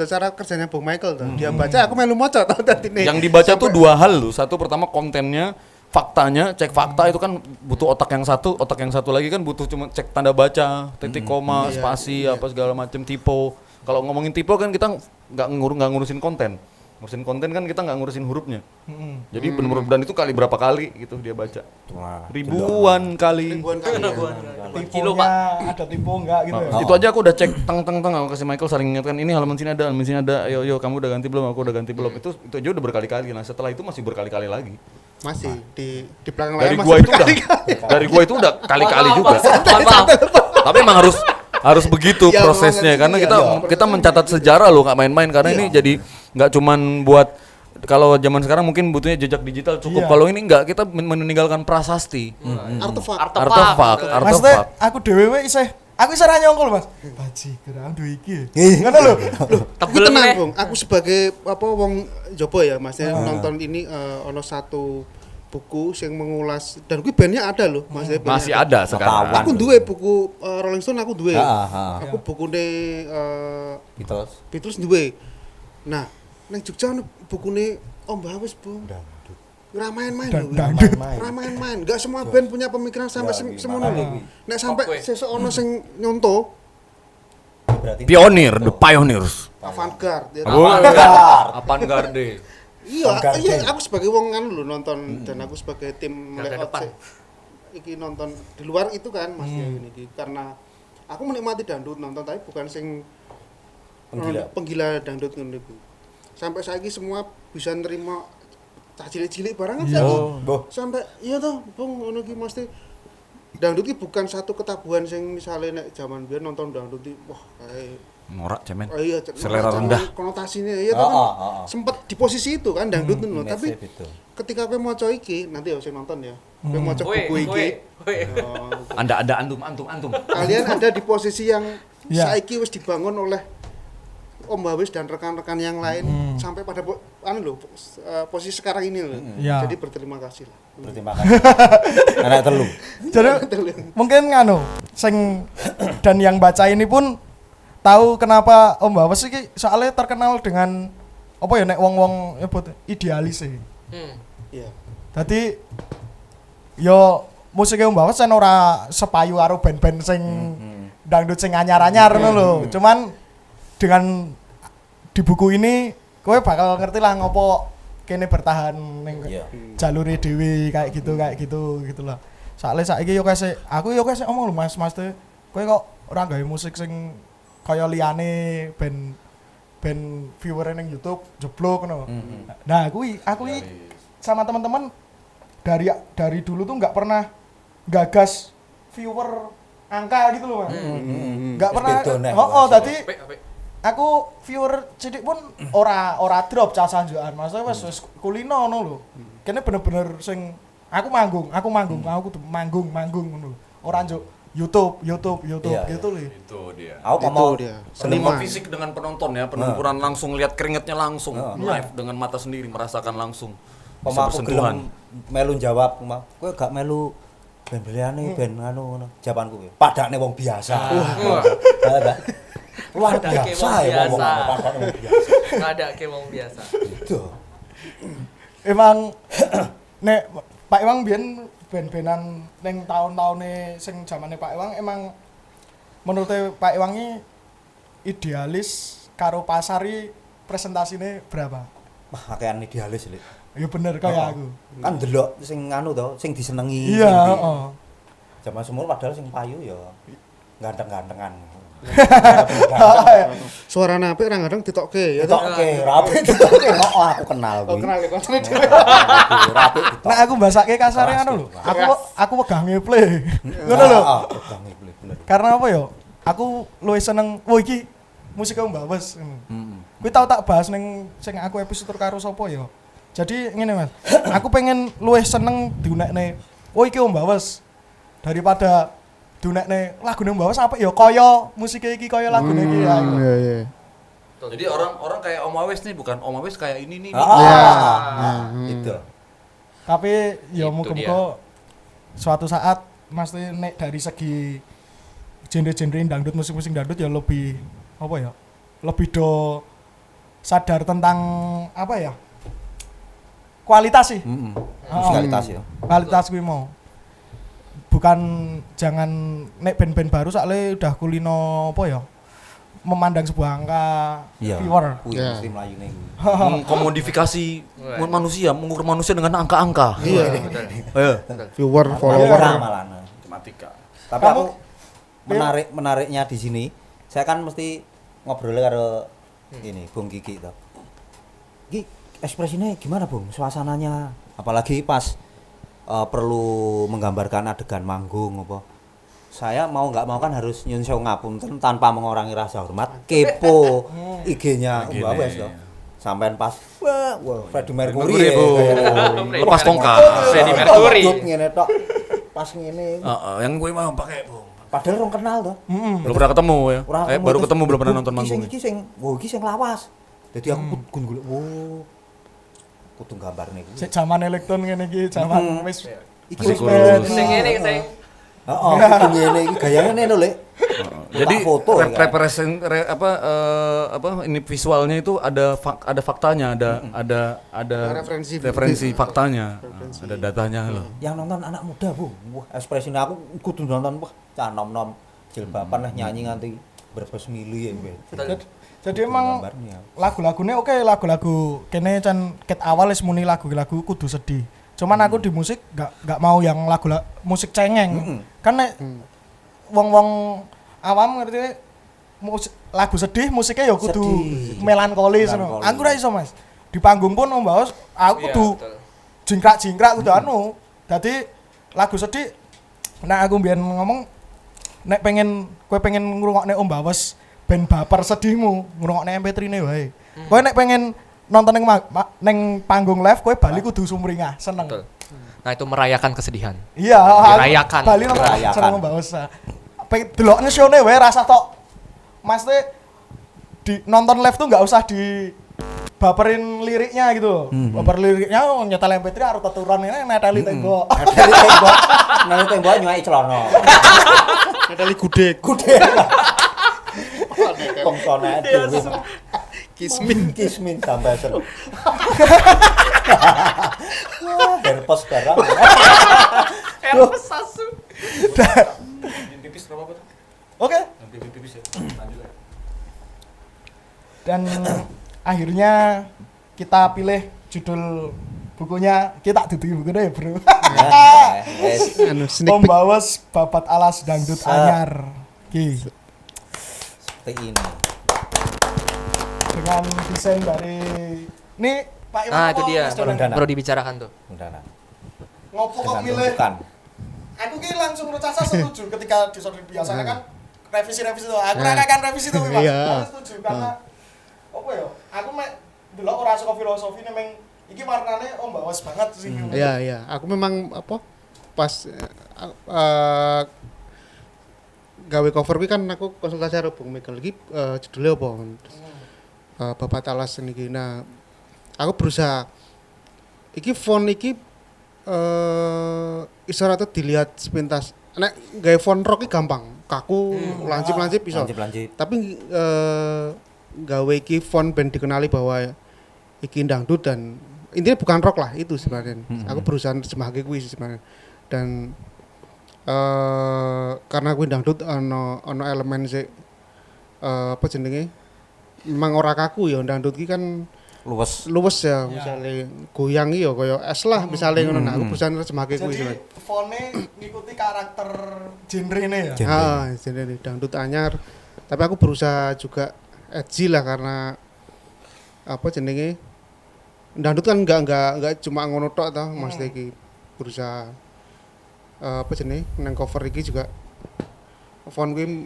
cara kerjanya Bung Michael tuh. Dia baca aku melu maca tau tadi nih. Yang dibaca tuh dua hal loh. Satu pertama kontennya, faktanya, cek fakta itu kan butuh otak yang satu lagi kan butuh cuma cek tanda baca, titik koma, spasi apa segala macam typo. Kalau ngomongin typo kan kita nggak ngurusin konten. Ngurusin konten kan kita nggak ngurusin hurufnya. Jadi benar-benar dan itu kali berapa kali gitu dia baca. Wah, Ribuan kali. ribuan kali. Kilo, Pak. Ada tipe enggak gitu ya. Itu aja aku udah cek teng aku kasih Michael saling ingatkan ini halaman sini ada, yo kamu udah ganti belum, aku udah ganti belum. Itu aja udah berkali-kali. Nah, setelah itu masih berkali-kali lagi. Masih di belakang Dari layar gua masih itu udah berkali-kali. dari gua itu udah kali-kali juga. Mohon maaf. Tapi emang harus begitu Ya, prosesnya memang karena iya, kita mencatat sejarah loh, nggak main-main karena ini jadi nggak cuman buat kalau zaman sekarang mungkin butuhnya jejak digital cukup. Iya. Kalau ini enggak, kita meninggalkan prasasti. Artefak. Artefak. Maksudnya aku dhewe isih ra nyongkol Mas. Baji gerang duwe iki. Ngono lho. Aku tenang, Bung. Aku sebagai wong Jopo ya, Maksudnya nonton ini ono satu buku yang mengulas dan kuwi bandnya ada loh, Maksudnya bandnya Masih ada sekarang. Aku duwe buku Rolling Stone aku duwe. Heeh. Aku bukune Beatles. Beatles duwe. Nah, nang Jogja ono bukune Om Bawes, Bung. Ora main-main lho. Dangdut. Ora main-main. Enggak semua band punya pemikiran sampai semono lho. Nek sampai Oke. sesuk ono sing nyontoh Berarti Pionir, the pioneers. avant-garde ya. Avant-garde. Iya, aku sebagai wong kan lho nonton dan aku sebagai tim Garda layout depan. iki nonton di luar itu kan Mas ya ini iki. Karena aku menikmati dangdut nonton tapi bukan sing penggila dangdut ngono iku. Sampai saiki semua bisa nerima cah cilik-cilik barang kan saiki. Sampai iya toh, Bung ngono iki mesti dangdut iki bukan satu ketabuhan sing misalnya nek zaman biyen nonton dangdut iki wah kayak Norak cemen. oh iya, Selera macam rendah. konotasinya ya toh kan sempet di posisi itu kan dangdut ngono tapi ketika kowe maca iki nanti ya sing nonton ya kowe maca buku iki oh, Ada antum. kalian ada di posisi yang Ya. saiki wis dibangun oleh Om Bawis dan rekan-rekan yang lain sampai pada posisi sekarang ini loh. Ya. Jadi berterima kasih lah. berterima kasih. Anak telu. Jadi mungkin nganu sing dan yang baca ini pun tahu kenapa Om Bawes iki soalnya terkenal dengan apa ya nek wong-wong nyebut idealis e. Iya. Dadi yo musiknya Om Bawes kan ora sepayu karo band-band sing dangdut sing anyar-anyar ngono lho. Cuman dengan di buku ini kowe bakal ngerti lah ngopo kene bertahan ning Iya. jalure dhewe kayak gitu lah. Soale saiki yo kasih aku yo kasih omong lho Mas tuh kowe kok ora gawe musik sing kaya liyane band ben viewer ning YouTube jeblok ngono. Nah, aku sama teman-teman dari dulu tuh nggak pernah gagas viewer angka gitu loh, Mas. Nggak pernah. Tadi aku viewer cilik pun ora drop cah sanjokan. Maksudnya wis kulino ngono lho. Kene bener-bener sing aku manggung, aku tuh manggung ngono. Ora njuk YouTube Iya, gitu lho. Itu dia. Aku Itu dia. Seniman Seniman. fisik dengan penonton ya, penuturan langsung lihat keringetnya langsung, live dengan mata sendiri merasakan langsung. Bisa aku gelem melu jawab, kowe gak melu ben beliane ben ngono. Jawabanku piye? Padane wong biasa. Wah. Luar Padake biasa wong ya wong biasa. padane wong biasa. Ada kayak wong biasa. Itu. Emang nek Pak Iwang biyen ben-benan ning tahun-tahune sing zamane Pak Iwang emang menurut Pak Iwang iki idealis karo pasari presentasine berapa? Wah, akean idealis lho. Ya bener kaya aku. Kan delok sing anu to, sing disenengi. Iya, sing di- heeh. Zaman semua padahal sing payu ya ganteng-gantengan. Suarane apik kadang ditokke ya toh. Oke, rapi ditokke. Oh, aku kenal kuwi. Kenal ya koncone dhewe. Rapi ditok. Nah aku mbasake kasare Keras, anu lho. keras. Aku wegah ngeplay. Ngono lho. Pegang bener. Karena apa ya? Aku luwih seneng, wah iki musik Mbak Wes. Kuwi tau tak bahas ning sing aku episode karo sapa ya. Jadi ngene Mas, aku pengen luwih seneng diunekne, wah iki Mbak Wes daripada diunekne lagune Mbak Wes apik ya kaya musik iki kaya lagune iki ya. Iya iya. Jadi orang kayak Om Awes nih, bukan Om Awes kayak ini nih. Itu. Tapi ya Itu muga-muga suatu saat mesti nek dari segi genre-genre dangdut musik-musik dangdut ya lebih apa ya? Lebih do sadar tentang apa ya? Kualitas sih. Musikalitas ya. Kualitas kuwi mau. Bukan jangan nek band-band baru soalnya udah kulino apa ya? Memandang sebuah angka viewer. Kuwi Iya. mesti mlayune kuwi. Mengkomodifikasi manusia, mengukur manusia dengan angka-angka. Iya. Ayo. Viewer, follower. Ora malah. Matematika. Tapi Kamu- aku menariknya di sini, saya kan mesti ngobrol karo ini Bung Kiki to. Ki ekspresinya gimana Bung? Suasananya apalagi pas perlu menggambarkan adegan manggung apa. Saya mau nggak mau kan harus nyun sewu ngapunten tanpa mengurangi rasa hormat, kepo IG-nya Mbak Wes to. Sampean pas wah Freddie Mercury ya, Lepas tongkat. Freddie Mercury. ngene tok. Pas ngene. Yang gue mau pakai, Bung. Padahal orang kenal tuh. Belum pernah ketemu ya. Ora Baru ketemu belum pernah nonton manggung. Iki sing lawas. Jadi aku kudu golek kudu gambarne kuwi. Sik zaman elektron ngene iki, zaman wis Iki Masih wis kurus. beda. Sing ngene sing Heeh, kudu ngene iki gayane ngene lho, Lek. Jadi foto ya kan? ini visualnya itu ada faktanya, ada referensi faktanya, ada datanya loh. Yang nonton anak muda, Bu. Wah, ekspresinya aku kudu nonton wah, cah nom-nom jilbaban nyanyi nganti berbes mili ya. Jadi emang Gambarnya. lagu-lagunya oke, lagu-lagu kene can ket awal wis muni lagu-lagu kudu sedih. Cuman aku di musik gak mau yang musik cengeng. Kan nek wong-wong awam ngerti lagu sedih musiknya ya kudu Sedih. melankolis ngono. Aku ra iso Mas. Di panggung pun Om Baos aku kudu jingkrak-jingkrak kudu anu. Dadi lagu sedih nek aku mbiyen ngomong nek kowe pengen ngrungokne Om Baos ben baper sedihmu ngrungokne MP3-ne wae. Kowe nek pengen nonton ning panggung live kowe bali kudu sumringah, seneng. Betul. Nah, itu merayakan kesedihan. Iya, Dirayakan. Bali nonton Dirayakan. seneng Mbak Usa. Pengen delokne show-ne wae rasa tok. Mas di nonton live tuh enggak usah di baperin liriknya gitu. Baper liriknya nyetel MP3 harus teturan ini neteli tembok. Nang tembok nyuai celana. Medali gudeg. Kongsone dhewe. Kismin sampai seru. Herpes barang. Sasu. Pipis berapa tuh? Oke. Pipis ya. Lanjut ya. Dan akhirnya kita pilih judul bukunya, kita duduki bukunya ya bro. Anu sneak Om peek. Bawas Babat Alas Dangdut Anyar. Ki. Seperti ini. dengan desain dari ini Pak Iwan. Nah, itu apa, dia Mas Donan? Dana. perlu dibicarakan tuh. Udah nah. Ngopo kok Dengan milih? tuntukan. Aku ki langsung recasa setuju ketika disodori biasanya kan revisi-revisi itu. Aku kan revisi itu Mas. Iya. Aku setuju karena apa ya? Aku mek delok ora saka filosofi memang iki warnane ombawas banget sih. Iya. Aku memang apa pas gawe cover kuwi kan aku konsultasi karo Bung Michael iki judulnya apa? Babat Alas niki. Nah, aku berusaha iki font iki iso ora dilihat sepintas. Nek gawe font rock iki gampang, kaku, lancip-lancip iso. Lanjut. Tapi gawe iki font ben dikenali bahwa iki dangdut dan intinya bukan rock lah itu sebenarnya. Aku berusaha nerjemahke kuwi sebenarnya. Dan karena kuwi dangdut ono elemen sik apa jenenge? Memang ora kaku ya dangdut iki kan luwes ya, misalnya goyang iki ya kaya es lah misalnya ngono. Nah, aku berusaha nerjemahke kuwi Jadi sebenarnya. fontnya ngikuti karakter genre-ne ya. Jadi dangdut anyar. Tapi aku berusaha juga edgy lah karena apa jenenge? Dangdut kan enggak cuma ngono tok toh, Mas iki berusaha apa jenenge? Nang cover iki juga font kuwi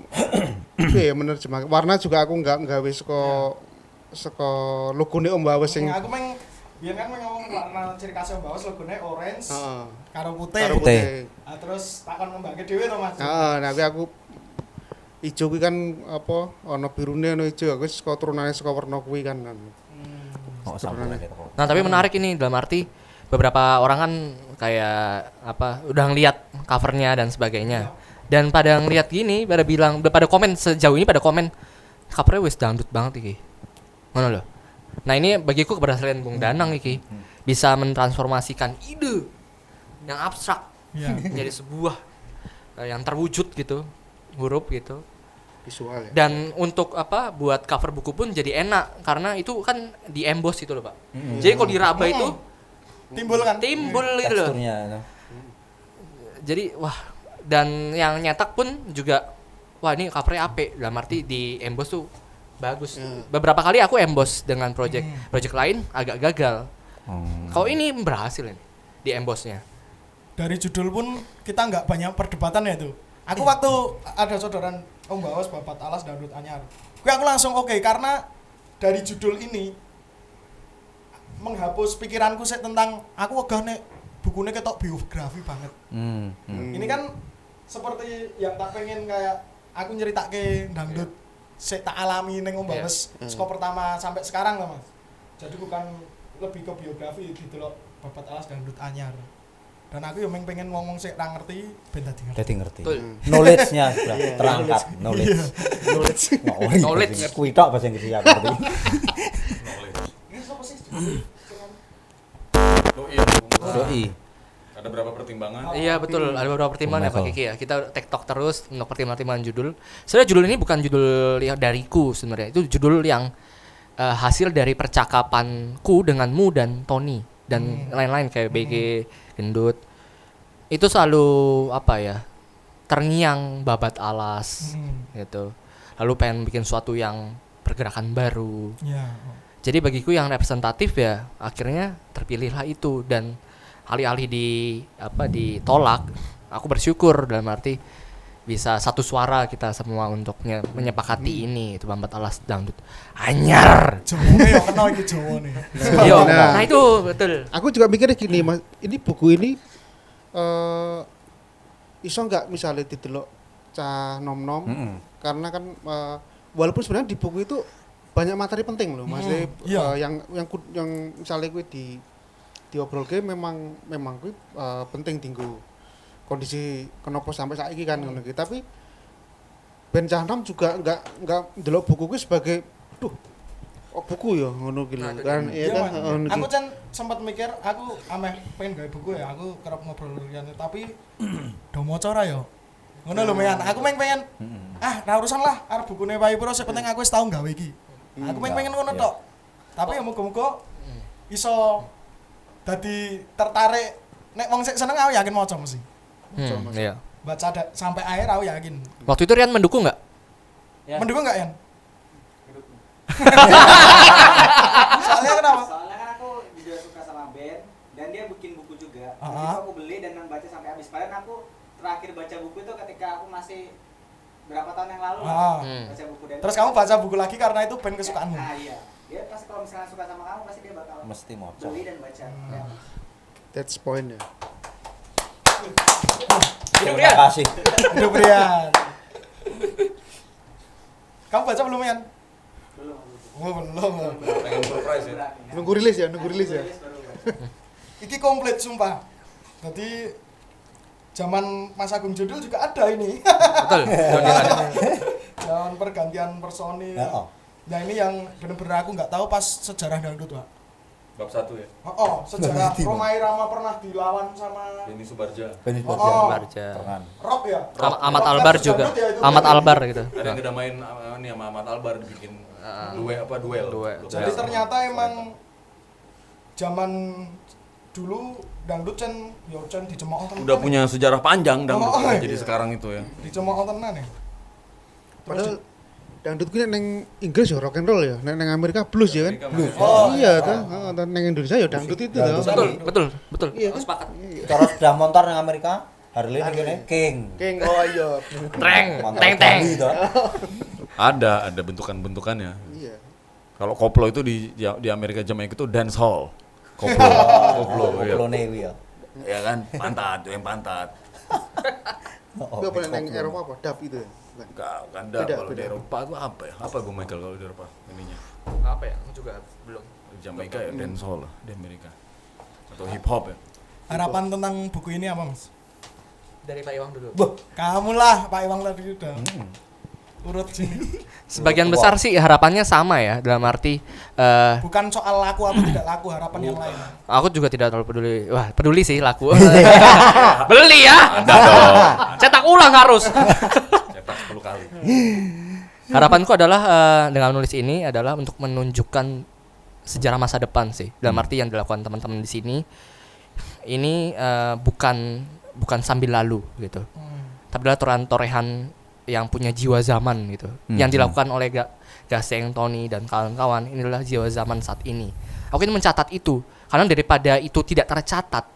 ya menerjemahkan. Warna juga aku enggak gawe saka logone Om Bawes sing Aku meng biyen kan ngomong warna ciri khas Om Bawes logone orange karo putih. karo putih. Nah, terus tak kon ngembangke dhewe to Mas. Nah aku ijo kuwi kan apa ana birune ana ijo aku saka turunane saka warna kuwi kan. Oh, sampai. Nah, tapi menarik ini dalam arti beberapa orang kan kayak apa udah ngeliat covernya dan sebagainya. Dan pada ngeliat gini, pada komen sejauh ini pada komen covernya wis dangdut banget iki. Ngono loh. Nah, ini bagiku keberhasilan Bung Danang iki. Bisa mentransformasikan ide yang abstrak menjadi sebuah yang terwujud gitu, huruf gitu. Visual ya. Dan untuk apa buat cover buku pun jadi enak karena itu kan di emboss itu loh, Pak. Jadi kalau diraba itu Timbul kan? timbul itu loh. Teksturnya itu. Jadi wah, dan yang nyetak pun juga wah ini covernya apik. Dalam arti di emboss tuh bagus. Beberapa kali aku emboss dengan project lain agak gagal. Kalau ini berhasil ini di embossnya. Dari judul pun kita nggak banyak perdebatan ya itu. Aku waktu ada saudaraan Om Bawas Babat Alas Dangdut Anyar. Aku langsung oke karena dari judul ini menghapus pikiranku sih tentang aku wegah nek bukunya ketok biografi banget. Ini kan seperti yang tak pengen kayak aku nyeritake dangdut sik tak alami ning Om Bawas saka pertama sampai sekarang lah Mas. Jadi bukan lebih ke biografi didelok Babat Alas Dangdut Anyar. Dan aku yang pengen ngomong sih ra ngerti ben dadi ngerti. Knowledge-nya sudah terangkat, knowledge. Knowledge. Kuwi tok bahasa Inggris ya ngerti. Ini sapa sih? Doi. Ada berapa pertimbangan? Iya betul, ada beberapa pertimbangan ya Pak Michael. Kiki ya. Kita tektok terus untuk pertimbangan judul. Sebenarnya judul ini bukan judul yang dariku sebenarnya. Itu judul yang hasil dari percakapanku denganmu dan Tony dan lain-lain kayak BG Gendut. Itu selalu apa ya? Terngiang babat alas gitu. Lalu pengen bikin suatu yang pergerakan baru. Ya. Jadi bagiku yang representatif ya akhirnya terpilihlah itu dan alih-alih ditolak, aku bersyukur dalam arti bisa satu suara kita semua untuk menyepakati ini itu Babat Alas Dangdut Anyar. Jawone yo kena iki jawane. Yo, Nah. nah itu betul. Aku juga mikirnya gini, Mas. Ini buku ini iso nggak misalnya didelok cah nom-nom karena kan walaupun sebenarnya di buku itu banyak materi penting loh, maksudnya yang misalnya gue diobrol ke memang gue penting tinggu kondisi kenapa sampai saiki kan ngono iki. Tapi Ben Cahnom juga enggak ndelok buku gue sebagai buku ya ngono iki lho kan. Iya kan. Aku kan sempat mikir aku ameh pengen gawe buku ya, aku kerap ngobrol liyane tapi do maca ora ya. Ngono lho mean. Aku pengen ra urusan lah arep bukune Pak Ipro sing penting aku wis tau gawe iki. Aku pengen ngono tok. Tapi ya muga-muga iso dadi tertarik nek wong sik seneng aku yakin maca mesti. Iya. Baca sampai akhir aku yakin. Waktu itu Rian mendukung nggak? Ya. Mendukung enggak Yan? Soalnya kenapa? Soalnya kan aku juga suka sama band dan dia bikin buku juga. Ah. Jadi aku beli dan baca sampai habis. Padahal aku terakhir baca buku itu ketika aku masih berapa tahun yang lalu Ah. baca buku dan Terus kamu baca buku lagi karena itu band kesukaanmu. Nah, iya. Dia pasti kalau misalnya suka sama kamu pasti dia bakal Mesti mau beli dan baca. Ya. That's point ya. Terima kasih. Hidup Rian. Kamu baca belum Yan? Belum. Oh, belum. Pengen surprise ya. Nunggu rilis ya, nunggu rilis ya. Iki komplit sumpah. Jadi zaman Mas Agung Judul juga ada ini. Betul. Zaman pergantian personil. Ya, oh. Nah ini yang bener-bener aku nggak tahu pas sejarah dangdut Pak. Bab 1 ya. Sejarah Roma Irama pernah dilawan sama Denny Subarja. Benis Barja. Tangan. Rock ya. Ahmad Albar juga. Ahmad Albar gitu. Ada yang ngedamain ini sama Ahmad Albar dibikin duel. Jadi ternyata emang zaman dulu dangdut Cen dicemooh tenan. Udah punya sejarah panjang dangdut. Oh, Jadi iya. sekarang itu ya. Dicemooh tenan ya. Padahal dangdut kuwi neng Inggris ya rock and roll ya, neng Amerika blues ya kan. Blues. Iya toh, heeh, neng Indonesia ya dangdut itu toh. Betul. Iya kan? Sepakat. Terus sepeda motor yang Amerika, Harley ini King. King oh iya. Motor Teng. Bali itu. Ada bentukan-bentukannya. Iya. Kalau koplo itu di Amerika Jamaika itu dance hall. Koplo, iya. Koplo Newi ya. Ya kan, pantat, yang pantat. Itu apa neng Eropa apa? Dub itu ya. Bukan. Enggak, Beda, kalau di beda. Eropa itu apa ya? Apa gue Michael kalau di Eropa ininya? Apa ya? Aku juga belum. Di Jamaika ya dance hall lah di Amerika. Atau hip hop ya. Harapan tentang buku ini apa Mas? Dari Pak Iwang dulu. Kamu lah Pak Iwang tadi udah. Urut sini. Sebagian besar sih harapannya sama ya, dalam arti Bukan soal laku atau tidak laku, harapan yang lain. aku juga tidak terlalu peduli. Wah, peduli sih laku. Beli ya. Ada dong. Cetak ulang harus. Cetak 10 kali. Harapanku adalah dengan menulis ini adalah untuk menunjukkan sejarah masa depan sih. Dalam arti yang dilakukan teman-teman di sini ini bukan sambil lalu gitu. Tapi adalah torehan yang punya jiwa zaman gitu. Yang dilakukan oleh Gaseng, Tony dan kawan-kawan ini adalah jiwa zaman saat ini. Aku ingin mencatat itu karena daripada itu tidak tercatat.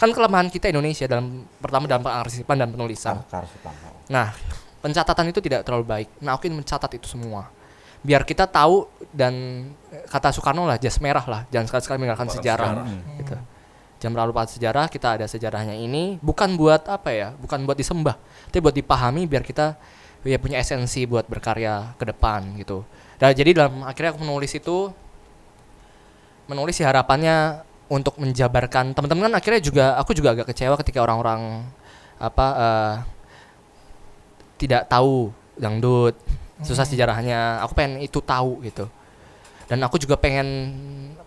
Kan kelemahan kita Indonesia pertama dalam pengarsipan dan penulisan. Nah, pencatatan itu tidak terlalu baik. Nah, aku ingin mencatat itu semua. Biar kita tahu dan kata Soekarno lah, jas merah lah, jangan sekali-sekali meninggalkan sejarah. Gitu. Jangan terlalu lupa sejarah, kita ada sejarahnya ini bukan buat apa ya, bukan buat disembah, tapi buat dipahami biar kita ya punya esensi buat berkarya ke depan gitu. Dan jadi dalam akhirnya aku menulis sih harapannya untuk menjabarkan teman-teman kan akhirnya juga aku juga agak kecewa ketika orang-orang tidak tahu dangdut, susah sejarahnya. Aku pengen itu tahu gitu. Dan aku juga pengen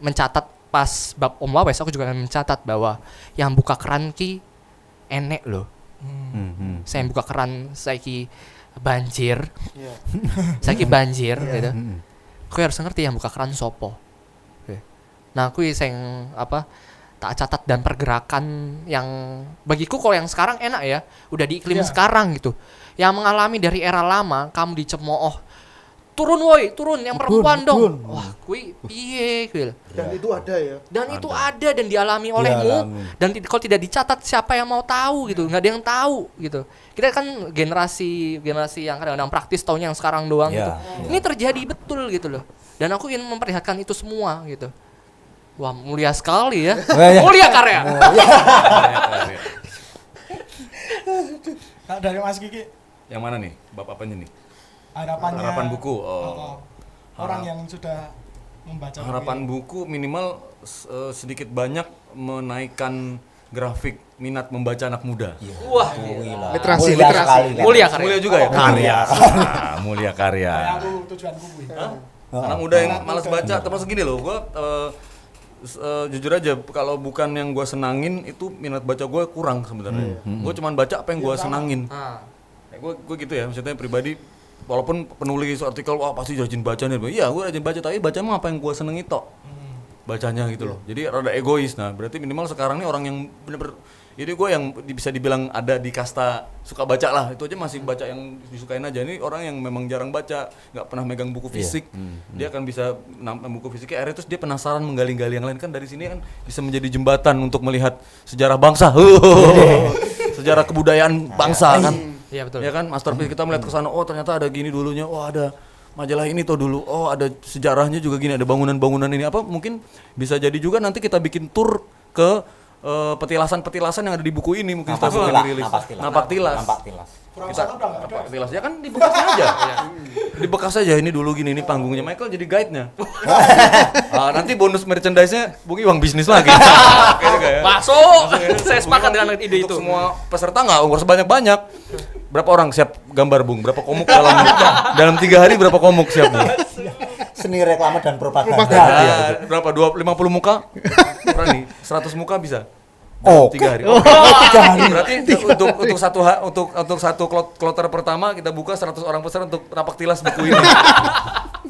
mencatat pas bab Om Wawes, aku juga pengen mencatat bahwa yang buka keran ki enek loh. Saya buka keran saiki banjir. Saiki banjir gitu. Aku harus ngerti yang buka keran sopo. Nah, aku sing tak catat dan pergerakan yang bagiku kalau yang sekarang enak ya, udah di iklim sekarang gitu. Yang mengalami dari era lama, kamu dicemooh. Turun yang perempuan dong. Wah, kui piye kuwi. Dan itu ada ya. Dan itu ada dan dialami olehmu dan kalau tidak dicatat siapa yang mau tahu gitu, nggak ada yang tahu gitu. Kita kan generasi yang kadang-kadang praktis taunya yang sekarang doang gitu. Ini terjadi betul gitu loh. Dan aku ingin memperlihatkan itu semua gitu. Wah, mulia sekali ya. Mulia karya. Kak dari Mas Kiki, Yang mana nih? Bab apanya nih? harapannya Harapan buku. orang yang sudah membaca Harapan buku minimal sedikit banyak menaikkan grafik minat membaca anak muda. Wah, Literasi. mulia karya. Mulia juga ya? Karya. Mulia karya. kayak aku tujuanku kuwi. Anak muda yang malas baca, termasuk gini loh, gue jujur aja kalau bukan yang gue senangin itu minat baca gue kurang sebenarnya. Gue cuman baca apa yang gue senangin. Gue gitu ya, maksudnya pribadi. Walaupun penulis artikel wah pasti rajin baca nih, iya gue rajin baca tapi baca mah apa yang gue seneng itu. bacanya gitu loh. Jadi rada egois. Nah, berarti minimal sekarang nih orang yang bener-bener jadi gue yang bisa dibilang ada di kasta suka baca lah. Itu aja masih baca yang disukain aja. Ini orang yang memang jarang baca, nggak pernah megang buku fisik. Dia akan bisa buku fisiknya akhirnya terus dia penasaran menggali-gali yang lain kan dari sini kan bisa menjadi jembatan untuk melihat sejarah bangsa. Sejarah kebudayaan bangsa kan. Iya betul. Ya kan, masterpiece kita melihat ke sana, oh ternyata ada gini dulunya. Oh, ada majalah ini tuh dulu. Oh, ada sejarahnya juga gini, ada bangunan-bangunan ini apa mungkin bisa jadi juga nanti kita bikin tour ke petilasan-petilasan yang ada di buku ini mungkin kita bisa dirilis. Napak tilas. Kita napak tilas ya kan di bekasnya aja. Di bekas aja ini dulu gini ini panggungnya Michael jadi guide-nya. Nanti bonus merchandise-nya Bung Iwang bisnis lagi. Masuk. Saya sepakat dengan ide itu. Semua peserta nggak usah banyak-banyak. Berapa orang siap gambar Bung? Berapa komuk dalam 3 hari berapa komuk siap Bung? Seni reklame dan propaganda. Berapa? 50 muka? Berani? 100 muka bisa? Oh, 3 hari. Oh, 3 hari. Berarti untuk satu kloter pertama kita buka 100 orang peserta untuk napak tilas buku ini.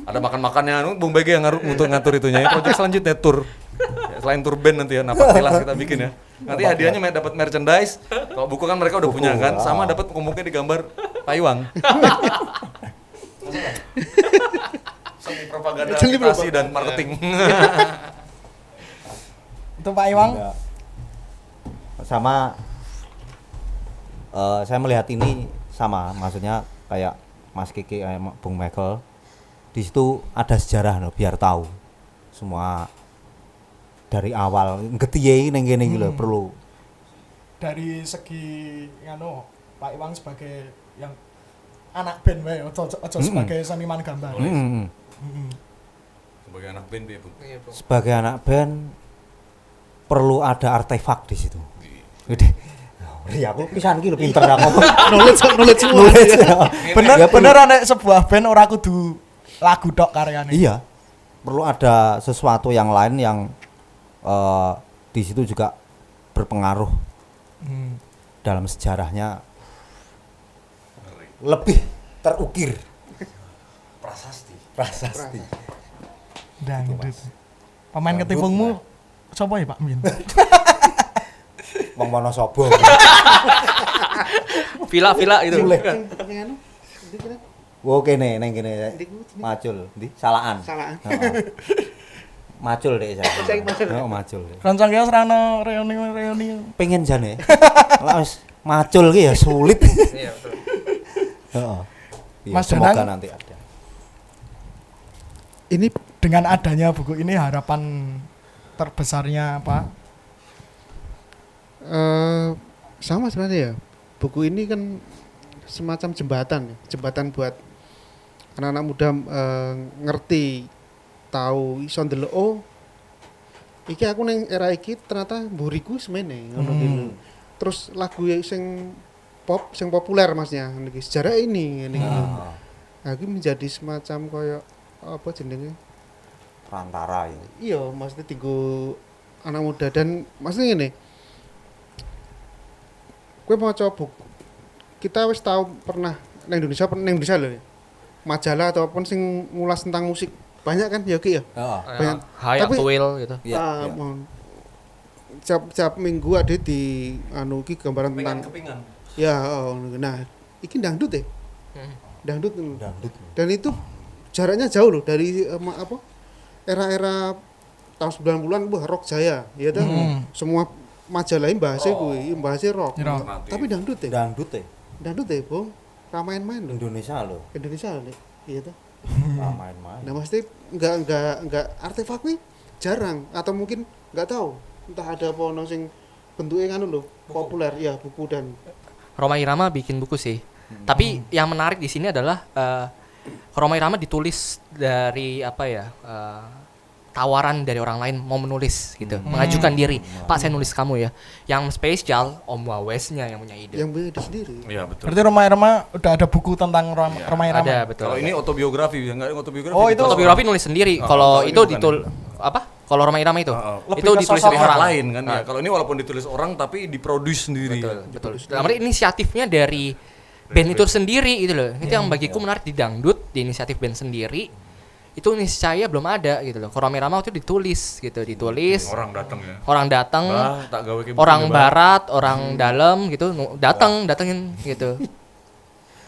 Ada makan-makannya, Bung BG yang untuk ngatur itunya. Ya, project selanjutnya tour. Ya, selain tour band nanti ya napak tilas kita bikin ya. Nanti hadiahnya dapat merchandise. Kalau buku kan mereka udah punya kan, sama dapat komuknya digambar Pak Iwang. Seni propaganda, edukasi dan marketing. Itu Pak Iwang. Sama saya melihat ini sama, maksudnya kayak Mas Kiki kayak Bung Michael di situ ada sejarah loh, biar tahu semua dari awal ngetiye neng kene iki lho perlu. Dari segi Pak Iwang sebagai yang anak band wae, ojo sebagai seniman gambar. Sebagai anak band ya, Bung. Sebagai anak band perlu ada artefak di situ. Gede. Iya, aku pisan iki lho pinter aku. Knowledge. Bener ana sebuah band ora kudu lagu tok karyane. Iya. Perlu ada sesuatu yang lain yang di situ juga berpengaruh dalam sejarahnya lebih terukir. Prasasti. Dangdut. Pemain ketipungmu sapa ya Pak Min? Wong Wonosobo. Villa itu. Wo kene neng kene. Macul, ndi? Salaan. Heeh. Macul deh saya. Oh, macul. Rancang ya serana reuni. Pengen jane. Lah wis macul ki ya sulit. Iya betul. Heeh. Mas Semoga Danang, nanti ada. Ini dengan adanya buku ini harapan terbesarnya apa? Sama sebenarnya ya. Buku ini kan semacam jembatan buat anak-anak muda ngerti, tahu iso ndelok oh iki aku ning era iki ternyata mburiku semene ngono gitu. Terus lagu sing pop sing populer masnya niki sejarah ini ngene iki. Nah, iki menjadi semacam koyo apa jenenge? Perantara ya. Iya, maksudnya tinggu anak muda dan maksudnya gini. Gue mau coba buku. Kita wis tahu pernah neng Indonesia loh ya. Majalah ataupun sing ngulas tentang musik banyak kan ya Ki ya. Banyak. High Tapi- Up Will gitu. Iya. Tiap minggu ada di ki gambaran tentang Kepingan. ya nah iki dangdut ya. Dangdut. Dan itu jaraknya jauh loh dari era-era tahun 90-an rock jaya ya kan. Semua majalah bahasa kuwi bahasa rock. Rock. Tapi dangdut ya. Dangdut ya, Bung. Main-main loh. Indonesia loh. Indonesia nih. Iya tuh. Main-main. Nah, mesti enggak artefak nih jarang atau mungkin enggak tahu. Entah ada apa ono sing bentuknya kan loh, populer ya buku dan Rhoma Irama bikin buku sih. Tapi yang menarik di sini adalah Rhoma Irama ditulis dari tawaran dari orang lain mau menulis gitu, mengajukan diri. Pak, saya nulis kamu ya. Yang spesial Om Wawesnya yang punya ide. yang beda sendiri. Iya betul. Berarti Rhoma Irama udah ada buku tentang Rhoma Irama. Ada betul. Kalau ini autobiografi, ya enggak autobiografi. Oh, itu autobiografi nulis sendiri. Kalau ini itu bukan kalau Rhoma Irama itu Lebih itu ke ditulis sosok dari orang orang lain kan ya. Kalau ini walaupun ditulis orang tapi diproduce sendiri. Betul. Dalam arti inisiatifnya dari band itu sendiri gitu loh. Itu yang bagiku menarik di dangdut, di inisiatif band sendiri itu niscaya belum ada gitu loh. Kalau Rame-Rama itu ditulis gitu, Orang datang ya. orang datang, Tak gawe kayak orang begini, Bah. barat, orang dalam gitu datengin gitu.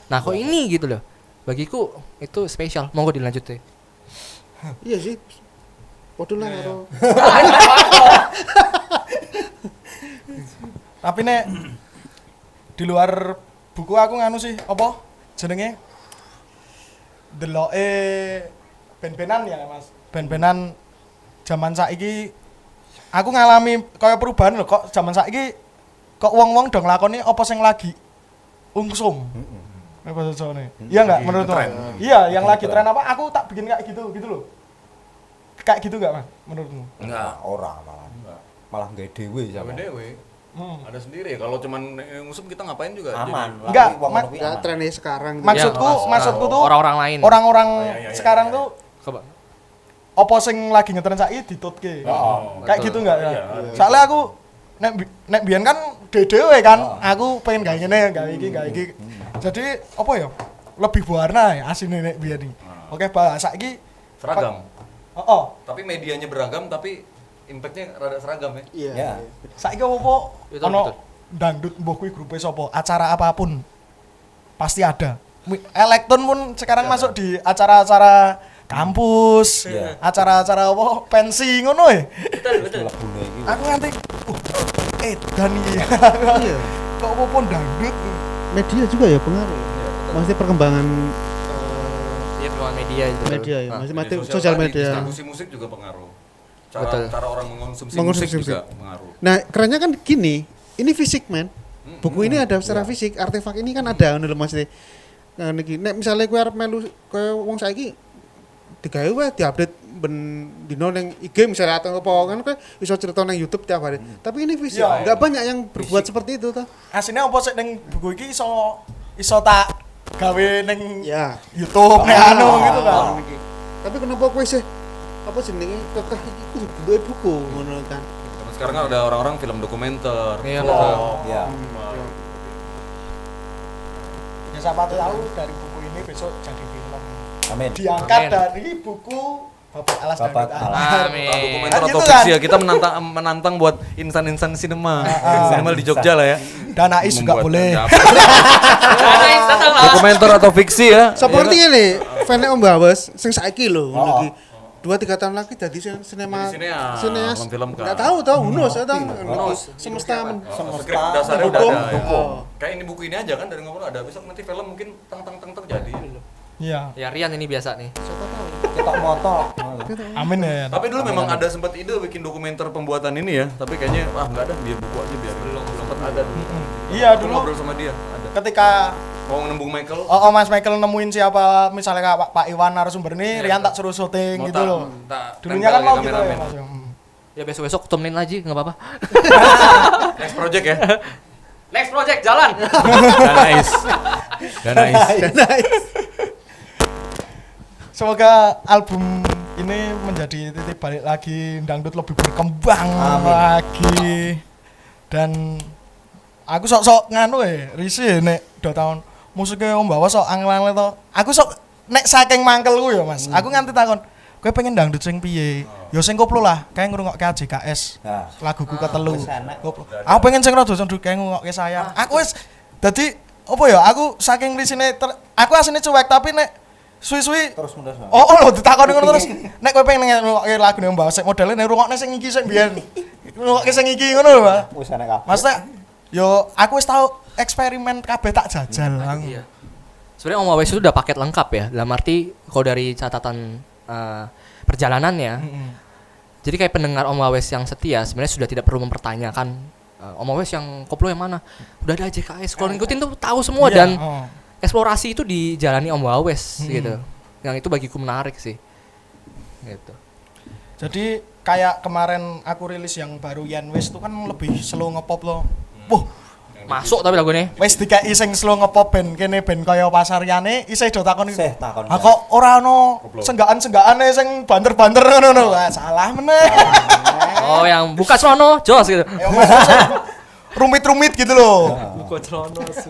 Nah, kok ini gitu loh. Bagiku itu spesial. Monggo dilanjut deh. Iya sih. Waduh lah karo. Tapi nek di luar buku aku nganu sih apa jenenge deloke ben-benan ya Mas. Ben-benan zaman saiki aku ngalami kaya perubahan lho kok zaman saiki kok wong-wong do nglakoni apa sing lagi ungsum. Apa sojone? Iya enggak menurutmu? Iya, yang lagi tren apa? Aku tak bikin kayak gitu loh. Kayak gitu enggak, Mas? Menurutmu? Enggak. Ora malah gawe dhewe Gawe sama. dewe. Ada sendiri. Kalau cuman ngusum kita ngapain juga. Aman. jadi. Enggak, Ya trennya sekarang. Maksudku tuh orang-orang lain. orang-orang iya, sekarang tuh Coba. apa sing lagi ngetren saiki ditutke. Kayak betul. gitu enggak ya? Iya. Soalnya aku nek biyen kan dhewe kan, aku pengen gawe ngene, gawe iki. Jadi apa ya? Lebih berwarna ya asine nek biyen iki. Oke, bahasa saiki Seragam. Heeh. Tapi medianya beragam tapi impactnya rada seragam ya. Iya. Ya. Saiki apa Betul, ono betul. dangdut mbuh kuwi grupe sapa, acara apapun pasti ada. Elektron pun sekarang masuk di acara-acara kampus, Iya. acara-acara apa pensi ngono ya. Labune iki. Aku nganti dan iya. Iya. Kok apa dangdut. Media juga ya pengaruh. Maksudnya perkembangan Iya, perkembangan media itu. media ya. Maksudnya Media sosial tadi, media. distribusi musik juga pengaruh. Betul. Cara orang mengonsumsi Mengonsumsi musik juga musik. pengaruh. Nah, kerennya kan gini, ini fisik, men. Buku ini ada secara fisik, artefak ini kan ada ngono lho maksudnya. Nah, niki nek misale kowe arep melu koyo wong saiki digawe wae diupdate ben dino ning IG misalnya atau apa kan kowe iso cerita nang YouTube tiap hari. Tapi ini fisik, Iya. enggak banyak yang berbuat seperti itu toh. Aslinya apa sih ning buku iki iso tak gawe ning Ya. YouTube nek anu gitu kan. Tapi kenapa kowe sih apa jenenge kekeh iki kudu duwe buku ngono kan. Karena sekarang kan ada orang-orang film dokumenter. Iya, vlog. betul. Ya. Ya siapa tahu dari buku ini besok jadi film. Amin. Diangkat Amin. dari buku Bapak Alas Bapak Dangdut Alas. Anyar. Amin. Entah dokumenter Kan atau gitu fiksi kan? ya, kita menantang buat insan-insan sinema. Sinema di Jogja lah ya. Dan Ais juga Membuat boleh. ada apa. Dokumenter atau fiksi ya. Sepertinya nih, fan Om Bawes sing saiki lho ngono iki. 2-3 tahun lagi jadi sinema Jadi sineas, sineas. film-film kan. Enggak tahu who knows ya tahu. Semesta Skrip dasarnya udah ada. Ya. Oh. Kayak ini buku ini aja kan dari ngobrol ada. Besok nanti film mungkin tang terjadi. Iya. Ya Rian ini biasa nih. Ketok motor. Amin ya. Tapi dulu memang ada sempat ide bikin dokumenter pembuatan ini ya. Tapi kayaknya enggak ada, biar buku aja biar. Belum sempat ada dulu. Iya Aku dulu ngobrol sama dia, ada. ketika Mau nembung Michael. Mas Michael nemuin siapa misalnya kayak Pak Iwan narasumber ini, Rian tak suruh syuting Mau gitu tak- loh. tak Dulunya kan tempel mau di gitu ya kameramen. Mas. Ya besok-besok temenin lagi, nggak apa-apa. Next project ya. Next project jalan. Dan nice. Semoga album ini menjadi titik balik lagi, dangdut lebih berkembang lagi. Dan aku sok-sok nganu risih nek do tahun musiknya Om Bawa sok angel-angel to. Aku sok nek saking mangkelku ya Mas. Aku nganti takon, kowe pengen dangdut sing piye? Ya sing koplo lah, kayak ngrungokke AJKS. Nah. Laguku ketelu. wis enak. Koplo. Aku pengen sing rada dangdut kayak ngrungokke sayang. Aku wis dadi apa ya? Aku saking risine aku asline cuek tapi nek suwi-suwi Terus menerus. Oh, ditakoni ngono terus. Nek kowe pengen ngrungokke lagune Mbak Sek modele nek ngrungokne sing iki sing biyen. Ngrungokke sing iki ngono lho, Pak. Wis enak kabeh. Maksudnya yo aku wis tau eksperimen kabeh tak jajal. Iya. Sebenarnya Om Wawes itu udah paket lengkap ya. Dalam arti kalau dari catatan perjalanannya. Jadi kayak pendengar Om Wawes yang setia sebenarnya sudah tidak perlu mempertanyakan Om Wawes yang koplo yang mana. Udah ada JKS. Kalau ngikutin tuh tahu semua Iya, dan oh. eksplorasi itu dijalani Om Wawes gitu. Yang itu bagiku menarik sih. Gitu. Jadi kayak kemarin aku rilis yang baru Yenwis itu kan lebih slow ngepop loh. Wah, Masuk tapi lagunya. wis dikai sing slow ngepop ben kene ben kaya pasariane isih do takon Sih, takon. Ah kok ora ono senggaan-senggaane sing banter-banter ngono. Wah, salah meneh. Oh, yang buka sono, jos gitu. Ya, maksudnya rumit-rumit gitu loh.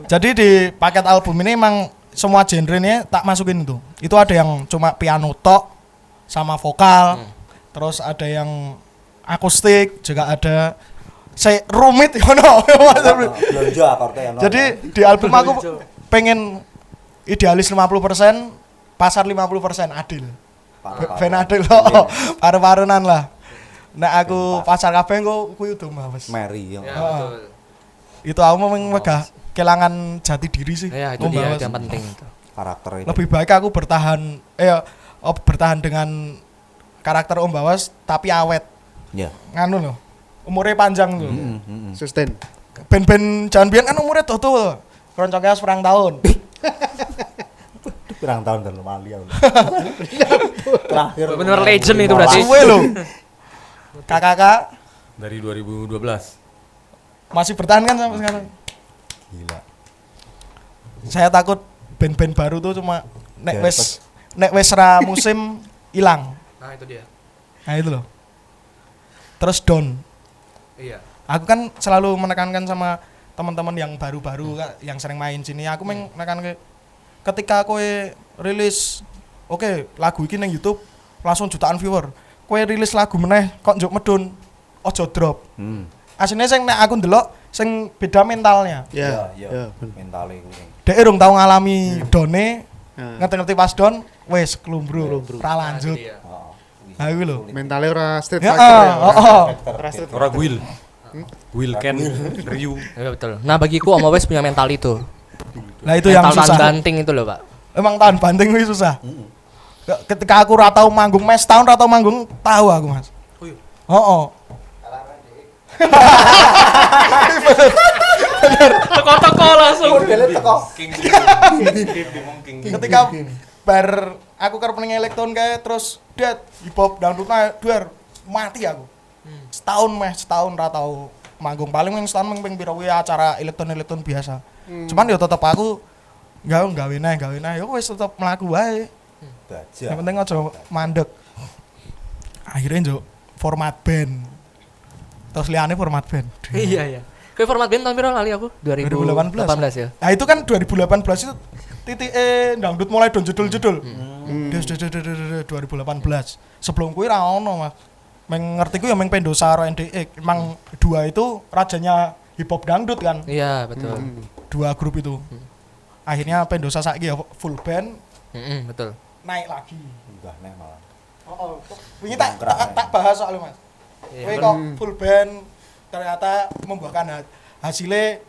Jadi di paket album ini emang semua genrenya tak masukin itu. Itu ada yang cuma piano tok, sama vokal. Terus ada yang akustik juga ada. Saya rumit ngono. Belanja akorde ono. Jadi di album aku pengen idealis 50%, pasar 50% adil. Ben adil loh. Paru-parunan lah. Nek aku pasar kabeh engko kuwi udah Mbawes. Mary yang Ya, betul. Itu aku megah kelangan jati diri sih. Ya, itu dia Mbawes. yang penting itu. karakter itu. Lebih baik aku bertahan bertahan dengan karakter Om Bawas tapi awet. Ya. Nganu loh. Umurnya panjang tuh. Sustain. Ben-ben jangan biar kan umurnya tuh. Kroncoknya seperang tahun. Pirang tahun dan mali aku. Terakhir. Bener legend itu berarti. Suwe loh. Kakak Dari 2012. masih bertahan kan sampai sekarang. Gila. Saya takut band-band baru tuh cuma nek Ya, wes ra musim hilang. Nah, itu dia. Nah itu loh. Terus down. Iya. Aku kan selalu menekankan sama teman-teman yang baru-baru yang sering main sini. Aku menekan ketika kowe rilis lagu iki ning YouTube langsung jutaan viewer. Kowe rilis lagu meneh kok njuk medun ojo drop. Asline sing nek aku ndelok sing beda mentalnya. Ya, Ya, ya. mentale kuwi. Dek urung tau ngalami done, Nah, ngerti-ngerti pas don wis klumbru, ra lanjut. Iya. Heeh. Nah iku lho. mentalnya ora street Ya, fighter ya. heeh. Ora Will. Will Ken Ryu. Ya, betul. Nah, bagiku Om Awes punya mental itu. Lah itu yang Mental susah. tahan banting itu loh, Pak. Emang tahan banting kuwi susah. Ketika aku ra tau manggung mes tahun ra tau manggung tahu aku, Mas. Oh iya. Heeh. Teko-teko langsung. Ketika bar aku kerep ning elektron kae terus det hip hop dangdut duar mati aku. Setahun ra tau manggung paling ming setahun ming ping pira kuwi acara elektron biasa. Cuman ya tetep aku gawe neh ya wis tetep mlaku wae. Baja. Yang penting aja mandek. Akhirnya njuk format band. Terus liane format band. Iya, iya. Kayak format band tahun berapa lali aku? 2018 ya. Nah itu kan 2018 itu titik dangdut mulai don judul-judul. 2018. Sebelum kuwi ra ono, Mas. Meng ngerti ku ya meng Pendosa karo NDE. Emang dua itu rajanya hip hop dangdut kan. Iya, betul. Dua grup itu. Akhirnya Pendosa saiki ya full band Betul. naik lagi. Enggak neh malah. Oh, wingi tak bahas soalnya, Mas. Iya, Kowe kok full band ternyata membuahkan hasilnya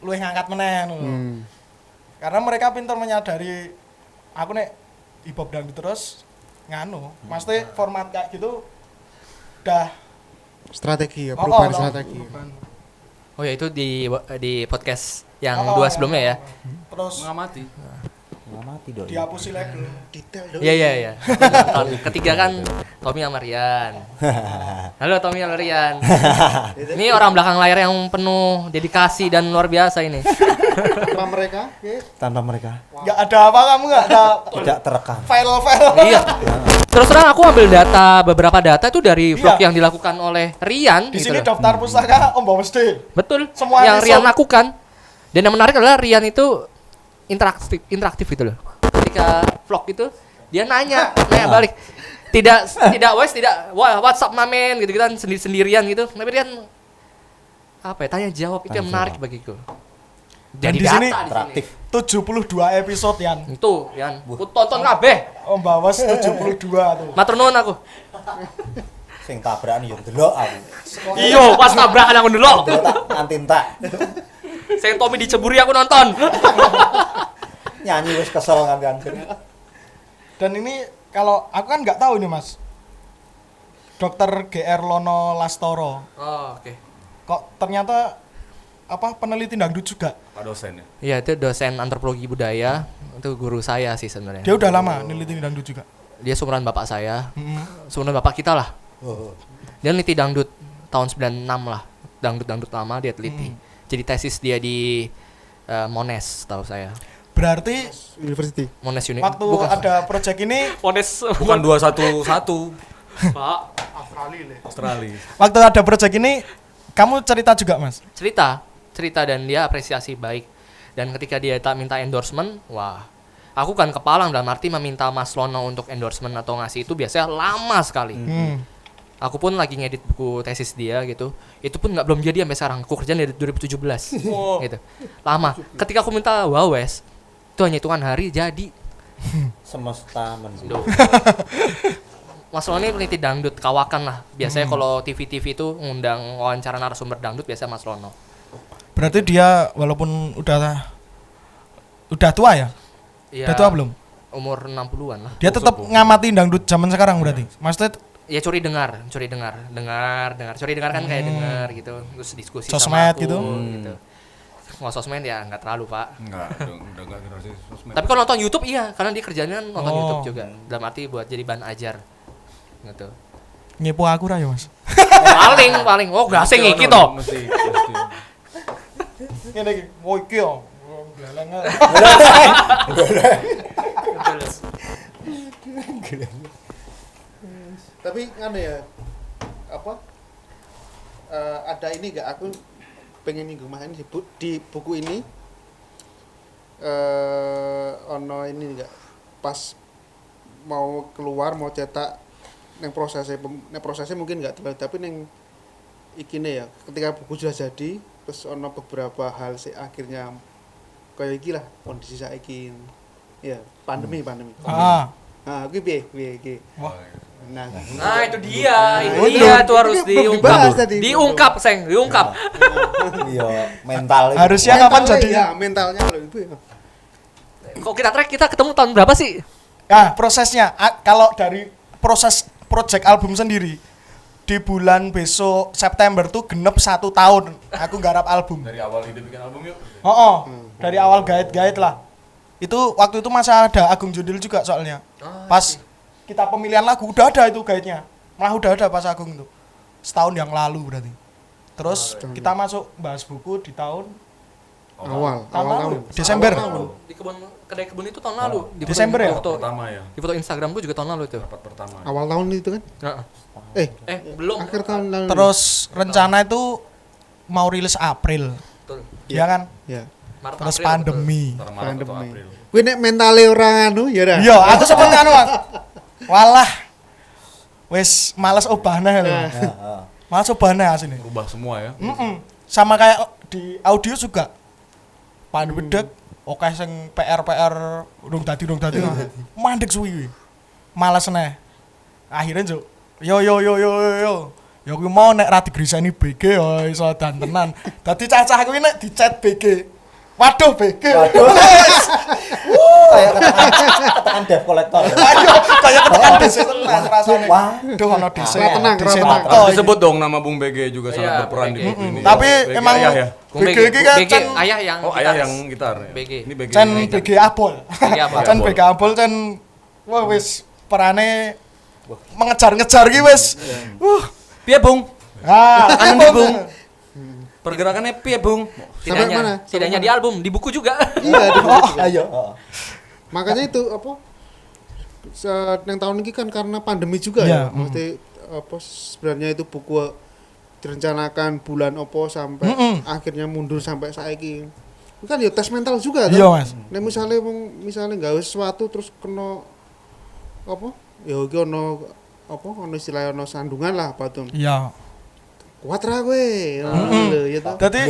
luwih ngangkat meneh ngono. Karena mereka pintar menyadari aku nek hip hop dangdut terus nganu, maksudnya format kayak gitu udah Strategi ya, perubahan strategi. Oh ya, itu di podcast yang dua sebelumnya ya. Terus Mengamati. Ngamati dong. dihapusi label. Detail dong. Iya, iya, iya. Ketiga kan Tommy sama Rian. Halo Tommy sama Rian. Ini orang belakang layar yang penuh dedikasi dan luar biasa ini. Tanpa mereka, Tanpa mereka Enggak ada apa kamu enggak ada tidak terekam. file-file. Iya. Terus terang aku ambil beberapa data itu dari vlog yang dilakukan oleh Rian. Di gitu sini loh. daftar pustaka Om Bawas D. Betul. Semua yang episode. Rian lakukan. Dan yang menarik adalah Rian itu interaktif gitu loh. Ketika vlog itu dia nanya balik. Tidak what's up mamen gitu kan sendirian gitu. Tapi Rian tanya jawab itu yang menarik bagiku. Dan Jadi di sini data Interaktif. 72 episode Yan. Itu Yan. Ku tonton kabeh. Om Bawas 72 tuh. Matur nuwun aku. Sing tabrakan yo ndelok aku. Iyo, pas tabrakan aku dulu. Ndelok tak nganti entek. Saya Tommy diceburi aku nonton. Nyanyi wis kesel nganti. Dan ini kalau aku kan nggak tahu ini Mas. Dokter GR Lono Lastoro. Oh, oke. Kok ternyata peneliti dangdut juga. Pak dosen ya. Iya, itu dosen antropologi budaya. Itu guru saya sih sebenarnya. Dia udah lama neliti dangdut juga. Dia seumuran bapak saya. Mm-hmm. Seumuran bapak kita lah. Oh. Dia neliti dangdut tahun 96 lah. Dangdut lama dia teliti. Jadi tesis dia di Monash tahu saya. Berarti University. Monash Uni. waktu ada project ini, Monash Bukan 211. Pak. Australia. waktu ada project ini kamu cerita juga Mas. Cerita dan dia apresiasi baik. Dan ketika dia tak minta endorsement, wah, Aku kan kepalang dalam arti meminta Mas Lono untuk endorsement atau ngasih itu biasanya lama sekali. Aku pun lagi ngedit buku tesis dia gitu. Itu pun belum jadi sampai sekarang. Aku kerjaan dari 2017. Gitu. Lama. Ketika aku minta Wawes, itu hanya hitungan hari jadi. Semesta mendukung. Mas Lono ini peneliti dangdut, kawakan lah. Biasanya kalau TV-TV itu ngundang wawancara narasumber dangdut biasa Mas Lono. Berarti dia walaupun udah tua ya? Ya, Udah tua belum? Umur 60-an lah. Dia tetap ngamati dangdut zaman sekarang berarti. Maksudnya Ya curi dengar kan kayak dengar gitu, terus diskusi Sosmed sama aku, gitu? gitu. Mau sosmed ya nggak terlalu pak. Enggak, udah enggak generasi sosmed. Tapi kalau nonton YouTube iya, karena dia kerjanya kan nonton YouTube juga. Dalam arti buat jadi bahan ajar, gitu. ngepo aku ra ya Mas. paling, oh gak asing iki to. Mesti. Ngene iki, oh iki yo. Glelengan. Tapi kan ya apa ada ini enggak, aku pengen nyinggung Mas ini di buku ini ono ini enggak, pas mau keluar mau cetak neng prosesnya mungkin enggak terlalu, tapi neng ikine ya ketika buku sudah jadi terus ono beberapa hal sih akhirnya kayak iki lah kondisi saiki ya pandemi. Nah, piye iki. Wah. Nah, Itu dia tuh harus diungkap, diungkap. Iya, mental itu. Harusnya kapan jadi? Ya, mentalnya kalau ibu ya. Kok kita ketemu tahun berapa sih? Prosesnya kalau dari proses project album sendiri di bulan besok September tuh genep 1 tahun aku garap album. Dari awal ide bikin album yuk. Dari awal gait-gait lah. Itu waktu itu masih ada Agung Jundil juga soalnya. Pas kita pemilihan lagu udah ada itu gaitnya. Malah udah ada pas Agung itu. Setahun yang lalu berarti. Terus kita masuk bahas buku di tahun Awal lalu. Desember. Di kedai kebun itu tahun lalu. Di Desember ya? foto, Pertama ya. di foto Instagramku juga tahun lalu itu. Rapat pertama. Awal tahun itu kan? Belum. Akhir tahun lalu. Terus rencana itu mau rilis April. Betul. Ya kan? Ya. Maret, Terus April, pandemi. Antara Maret atau Pandemi. April. Kuwi nek mentale orang anu ya ora. Iya, aku sempet anu, Mas. Walah. Wis males obahnya lho. Males obahnya asine. Berubah semua ya. Sama kayak di audio juga. Pandemi dek, oke sing PR urung dadi. Mandek suwi. Males neh. Akhirnya juk, yo. Ya kuwi mau nek ra digriseni BG ya iso dantenan. Dadi cacah kuwi nek dichat BG. Waduh BG. Kayak ketekan debt collector. Ayo, kayak ketekan DC tenan rasane. Waduh ono DC. Tenang. Disebut dong nama Bung BG juga sangat Iya, berperan di BG. buku ini. Tapi BG emang ayah ya. BG iki kan BG can ayah yang Ayah gitaris. yang gitar. Ya? BG. Ini BG. can BG Abol. Abol. Can BG Abol can wah wis perane mengejar-ngejar ki wis. Piye, Bung? Anu Bung. Pergerakannya piye, Bung? Sampai mana? Tidak hanya di album, di buku juga. Iya, di buku juga. Ayo. Makanya itu apa? Yang tahun ini kan karena pandemi juga Iya, ya. Maksudnya apa sebenarnya itu buku direncanakan bulan opo sampai akhirnya mundur sampai saiki. Itu kan ya tes mental juga kan. Iya, Mas. Nek misalnya gawe sesuatu terus kena apa? Ya iki ono apa ono istilah ono sandungan lah apa tuh. Iya. Kuat ra kowe. Lho ya toh. Dadi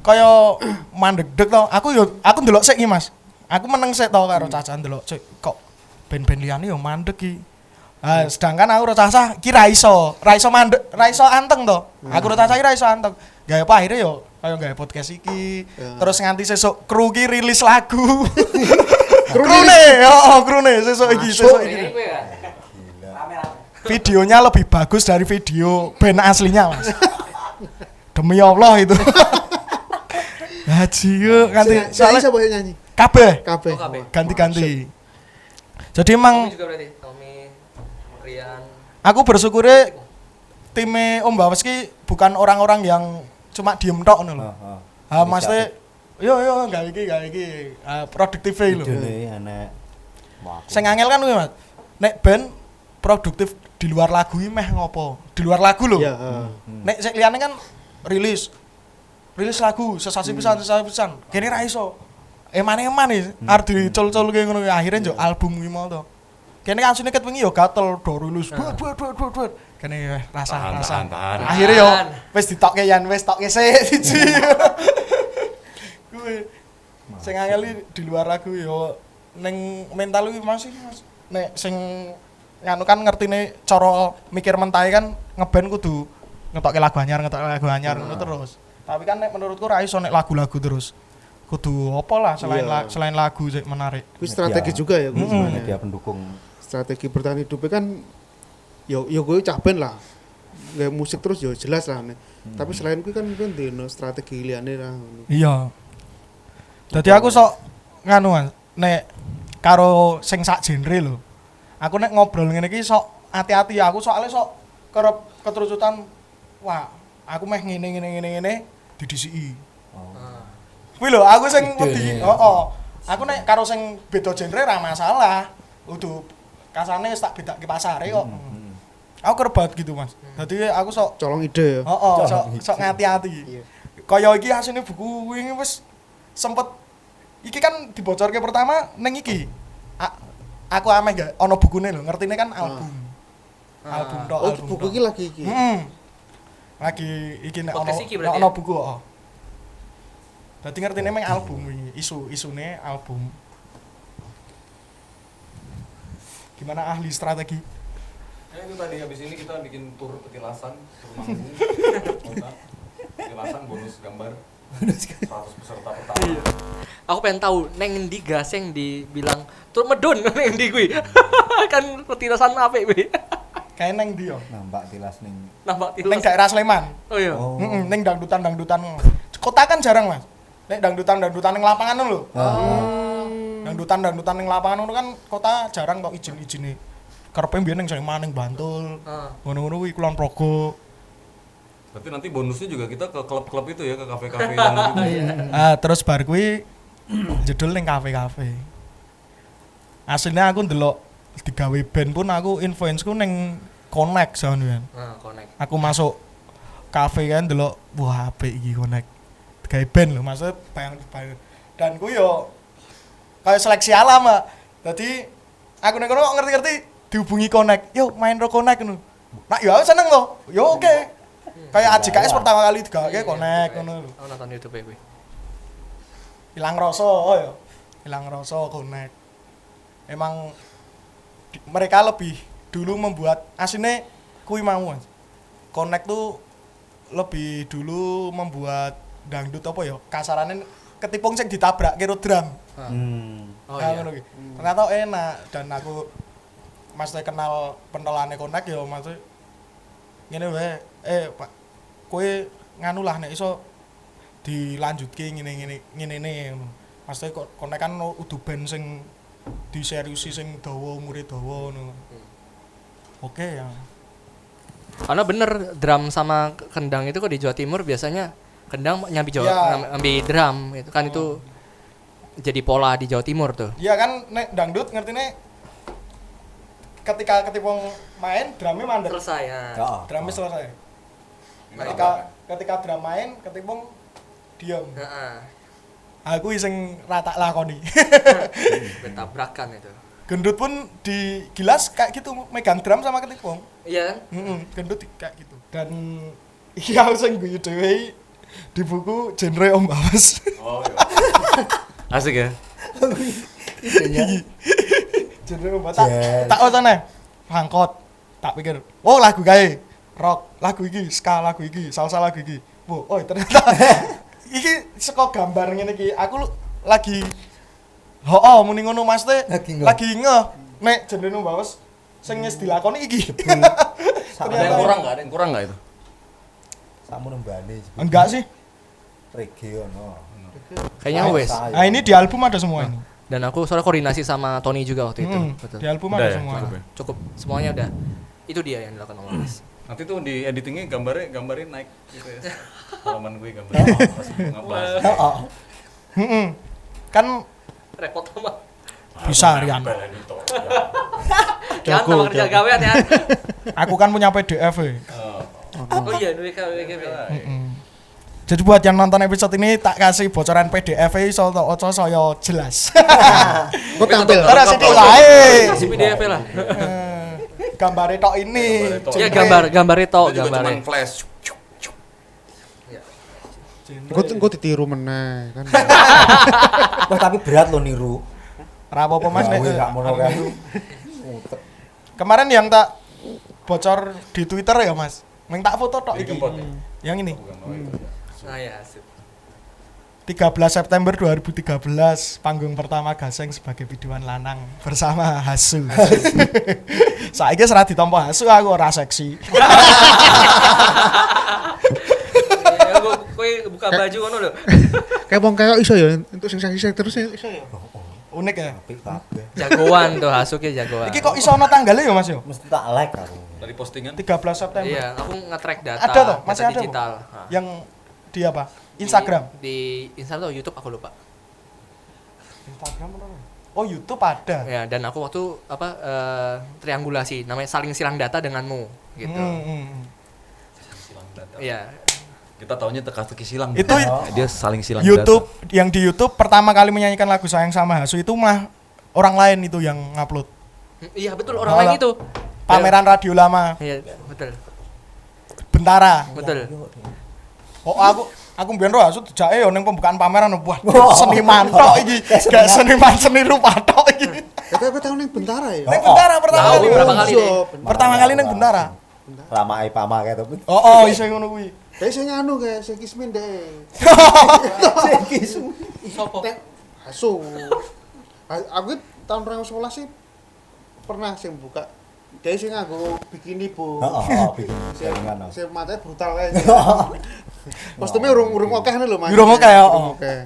kaya mandeg-deg to. Aku ndelok sik iki, Mas. Aku meneng sik to karo Caca ndelok sik kok band-band liyane yo mandeg iki. Sedangkan aku karo Caca iki ra iso mandeg, ra iso anteng to. Aku karo Caca iki ra iso anteng. Gawe apa akhirnya yo kaya gawe podcast iki. Terus nganti sesuk kru ki rilis lagu. Krune sesuk iki. Rame-rame. Videonya lebih bagus dari video band aslinya, Mas. Demi Allah itu. Haji yuk ganti Soalnya soalnya siapa yang nyanyi? kabeh Kabeh. ganti-ganti. Jadi emang Tommy juga berarti, Tommy, Rian. aku bersyukur time Om Bawes ki bukan orang-orang yang cuma diem tok ngono lho. Maksudnya yo gawe iki produktif lho. Idene enek. Sing angel kan kuwi, Mas. Nek band produktif di luar lagu iki meh ngopo? Di luar lagu lho. Iya, Nek sik liyane kan rilis lagu sesasi pisan. Kene ra iso. eman-eman nih arep dicul-culke ngono akhirnya njuk album ki mau to. Kene kan asline ket wingi yo gatel do rilis duet. Kene rasa. Tahan. Akhirnya yo wis ditokke yan wis tokke sik siji. Kuwi sing angel di luar lagu yo ning mental kuwi masih Mas. Nek sing nganu kan ngertine cara mikir mentahe kan ngeband kudu ngetokke lagu anyar ngono terus. Tapi kan nek menurutku ra iso nek lagu-lagu terus. Kudu apa lah selain lagu sik menarik. Kuwi strategi juga ya kuwi sebenarnya. Media pendukung. Strategi bertahan hidupnya kan yo gue cah band lah. Kayak musik terus yo jelas lah nih. Tapi selain kuwi kan ndeno strategi liyane lah. Iya. Dadi aku sok nganu Mas, nek karo sing sak genre lho. Aku nek ngobrol ngene iki sok hati-hati aku soalnya sok kerep keterucutan wah, aku meh ngene didisiki. Kuwi lho aku sing wedi. Heeh. Aku nek karo sing beda genre ra masalah. Kudu kasane wis tak bedake pasare kok. Aku kerep banget gitu Mas. Dadi aku sok Colong ide ya. heeh, sok ngati-ati. Kaya iki asine buku wingi wis sempet iki kan dibocorke pertama ning iki. Aku ameh gak ana bukune lho, ngertine kan album. Album tok, Oh, album buku tok. iki lagi iki. Lagi iki nek Podcast iki berarti ana ya? buku kok. Dadi ngertine meng album wingi, isune album. Gimana ahli strategi? Ya itu tadi habis ini kita bikin tur petilasan, tur manggung. Petilasan bonus gambar. 100 peserta pertama. Aku pengen tahu neng endi gas yang dibilang tur medun neng endi kuwi. Kan petilasan apik kuwi. Kayak neng ndi yo? Nampak tilas ning. Nambah Neng tilas. daerah Sleman. Oh iya. Oh. Neng dangdutan. Kota kan jarang, Mas. Nek dangdutan ning lapangan lho. Dangdutan ning lapangan ngono kan kota jarang kok izin-izine. Karepe mbiyen ning Sleman ning Bantul. Ngono-ngono kuwi Kulon Progo. Berarti nanti bonusnya juga kita ke klub-klub itu ya, ke kafe-kafe yang gitu. Terus bar kuwi jedul ning kafe-kafe. Aslinya aku ndelok digawe band pun aku influence-ku ning Connect soalnya. Connect. Aku masuk kafe kan ndelok wah apik iki Connect. Digawe band lho, maksud bayang. Dan ku yo kayak seleksi alam, Mbak. Dadi aku nek kono ngerti-ngerti dihubungi Connect. Yo main ro Connect ngono. Nah, yo aku seneng loh. Yo oke. Kayak AJKS pertama kali digawake Connect ngono lho. Aku nonton YouTube kuwi. Hilang rasa oh ya. Hilang rasa Connect. Emang mereka lebih dulu membuat asine kuwi mau Mas. Connect tuh lebih dulu membuat dangdut apa ya? Kasarane ketipung sing ditabrak karo drum. Oh Nah, iya. ngono kuwi. Ternyata enak dan aku Mas kenal pentolane Connect ya Mas. Ngene wae, Pak. Kowe nganu lah nek iso dilanjutke ngene ngono. Mas kok Connect kan udu band sing diseriusi sing dawa umure dawa ngono. Oke ya. Karena bener drum sama kendang itu kok di Jawa Timur biasanya kendang nyambi Jawa Ya. nyambi drum itu kan itu jadi pola di Jawa Timur tuh. Iya kan nek dangdut ngertine ketika ketipung main drumnya mandek. Selesai ya. Drumnya selesai. Ini Ketika drum main ketipung diam. Heeh. Aku sing rata lakoni. Bertabrakan itu. Gendut pun di gilas kayak gitu megang drum sama ketipung. Iya kan? Gendut kayak gitu. Dan iya aku sing guyu dhewe di buku genre Om Bawas. Oh iya. Asik ya. Genre Om Bawas. Tak otone. Pangkot. Tak pikir, oh lagu gawe rock, lagu iki ska, lagu iki salsa, lagu iki. Oh ternyata iki saka gambar ngene iki aku lagi muni ngono Mas teh lagi ngeh nek jenenge Bawas sing wis dilakoni iki. Ada yang kurang enggak? Ada yang kurang enggak itu? Samu nembane. Enggak sih. Reggae ono. Kayaknya wes. Nah ini di album ada semua ini. Dan aku soalnya koordinasi sama Tony juga waktu itu. Betul. Di album Udah ada ya, semua. cukup ya? Cukup semuanya udah. Itu dia yang dilakukan oleh Mas. Nanti tuh di editingnya gambarin naik gitu ya. Halaman gue gambarin pas ngebahas. Kan Repot amat. bisa Rian. Jangan sama kerja gawean ya. Aku kan punya PDF. Oh iya, WK. Jadi buat yang nonton episode ini tak kasih bocoran PDF-e iso oco saya jelas. Kok tampil. Ora sithik wae. Kasih PDF lah. Gambare tok ini. Ya gambar itu Itu juga gambarnya. cuman flash. Kok ditiru meneh kan. Wah, tapi berat lo niru. Ora apa-apa Mas nek. Gak mono kan. Kemarin yang tak bocor di Twitter ya Mas. Meng tak foto tok iki. Yang ini. Nah ya, sip. 13 September 2013 panggung pertama Gaseng sebagai biduan lanang bersama Hasu. Saiki serah ditampa Hasu aku ora seksi. Ya kowe buka baju ngono lho. Kayak wong kayak iso ya untuk sing seksi terus iso ya. Unik ya. Apik kabeh. Jagoan tuh Hasuki jagoan. Iki kok iso ono tanggalnya ya Mas yo? Mesti tak like aku. Dari postingan 13 September. Iya, aku nge-track data. Ada toh? Masih data ada, Bu? digital. Hah. Yang di apa? Instagram. Di Instagram atau YouTube aku lupa. Instagram apa? Oh, YouTube ada. Ya, dan aku waktu triangulasi namanya saling silang data denganmu gitu. Iya. kita taunya teka-teki silang. Itu dia saling silang YouTube yang di YouTube pertama kali menyanyikan lagu Sayang Sama Hasu itu mah orang lain itu yang ngupload. Iya, betul orang lain itu. Pameran radio lama Iya, betul. Bentara. Betul. Oh, aku mbiyen ro Hasu dijake yo ning pembukaan pameran wah seniman tok iki. Gak seniman seni rupa tok iki. Tapi tahun ning Bentara ya. Ning Bentara pertama Tahu kali. berapa kali deh. Pertama kali ning Bentara. Ramai pama kayak itu. Oh, iso ngono kuwi. Kayak sing anu kayak sing Kismin deh. Sopo? Hasu. Aku tahun 2011 sih pernah sing buka. Dia sing nganggo bikini, Bu. Heeh, bikin jaringan. Sing matanya brutal kayak. Kostumnya urung akeh lho, Mas. Urung akeh, heeh. Urung akeh.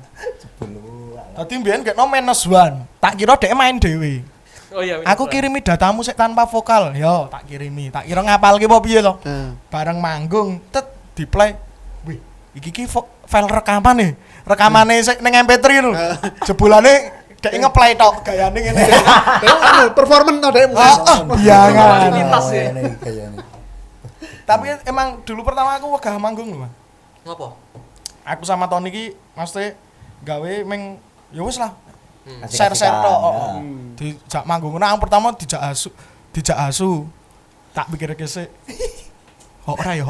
Dadi mbiyen gekno -1. Tak kira dhek main dhewe. Oh iya. Aku kirimi datamu sik tanpa vokal. Yo, tak kirimi. Tak kira ngapalke apa piye to. Bareng manggung, tet di play. Wih, iki file rekaman nih. Rekamane sik ning MP3 lho. Jebulane dek ngeplay tok gayane ngene. Dek anu performance to dek. Biangan. Rutinitas ya. Tapi emang dulu pertama aku wegah manggung lho, Mas. Ngopo? Aku sama Tony iki mesti gawe meng ya wis lah. Asik-asikan, Share tok. ya. Dijak manggung. Nah, yang pertama dijak asu. Tak pikir-pikir sik. Ora ya.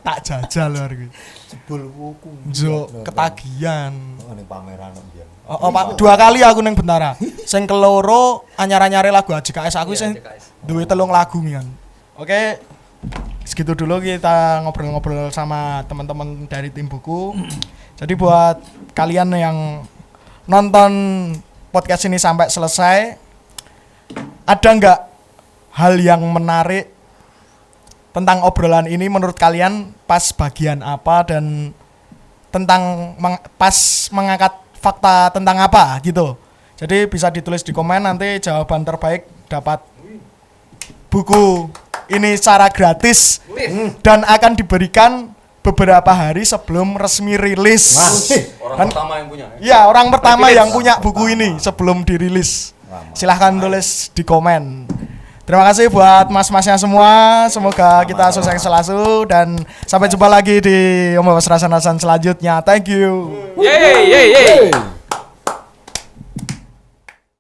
Tak jajal lho iki. Jebul wuku. Jo ketagihan. Ning pameran mbiyen. Pak, 2 kali aku ning Bentara. Sing keloro anyar-anyare lagu AJKS aku sing duwe 3 lagu kan. Oke. Segitu dulu kita ngobrol-ngobrol sama teman-teman dari tim buku. Jadi buat kalian yang nonton podcast ini sampai selesai, ada nggak hal yang menarik tentang obrolan ini menurut kalian pas bagian apa dan tentang pas mengangkat fakta tentang apa gitu. Jadi bisa ditulis di komen, nanti jawaban terbaik dapat buku ini secara gratis dan akan diberikan beberapa hari sebelum resmi rilis. orang pertama yang punya. Iya, orang pertama yang punya buku ini sebelum dirilis. Silahkan tulis di komen. Terima kasih buat mas-masnya semua. Semoga kita sukses selalu dan sampai jumpa lagi di Omong Rasan-rasan selanjutnya. Thank you. Yeay.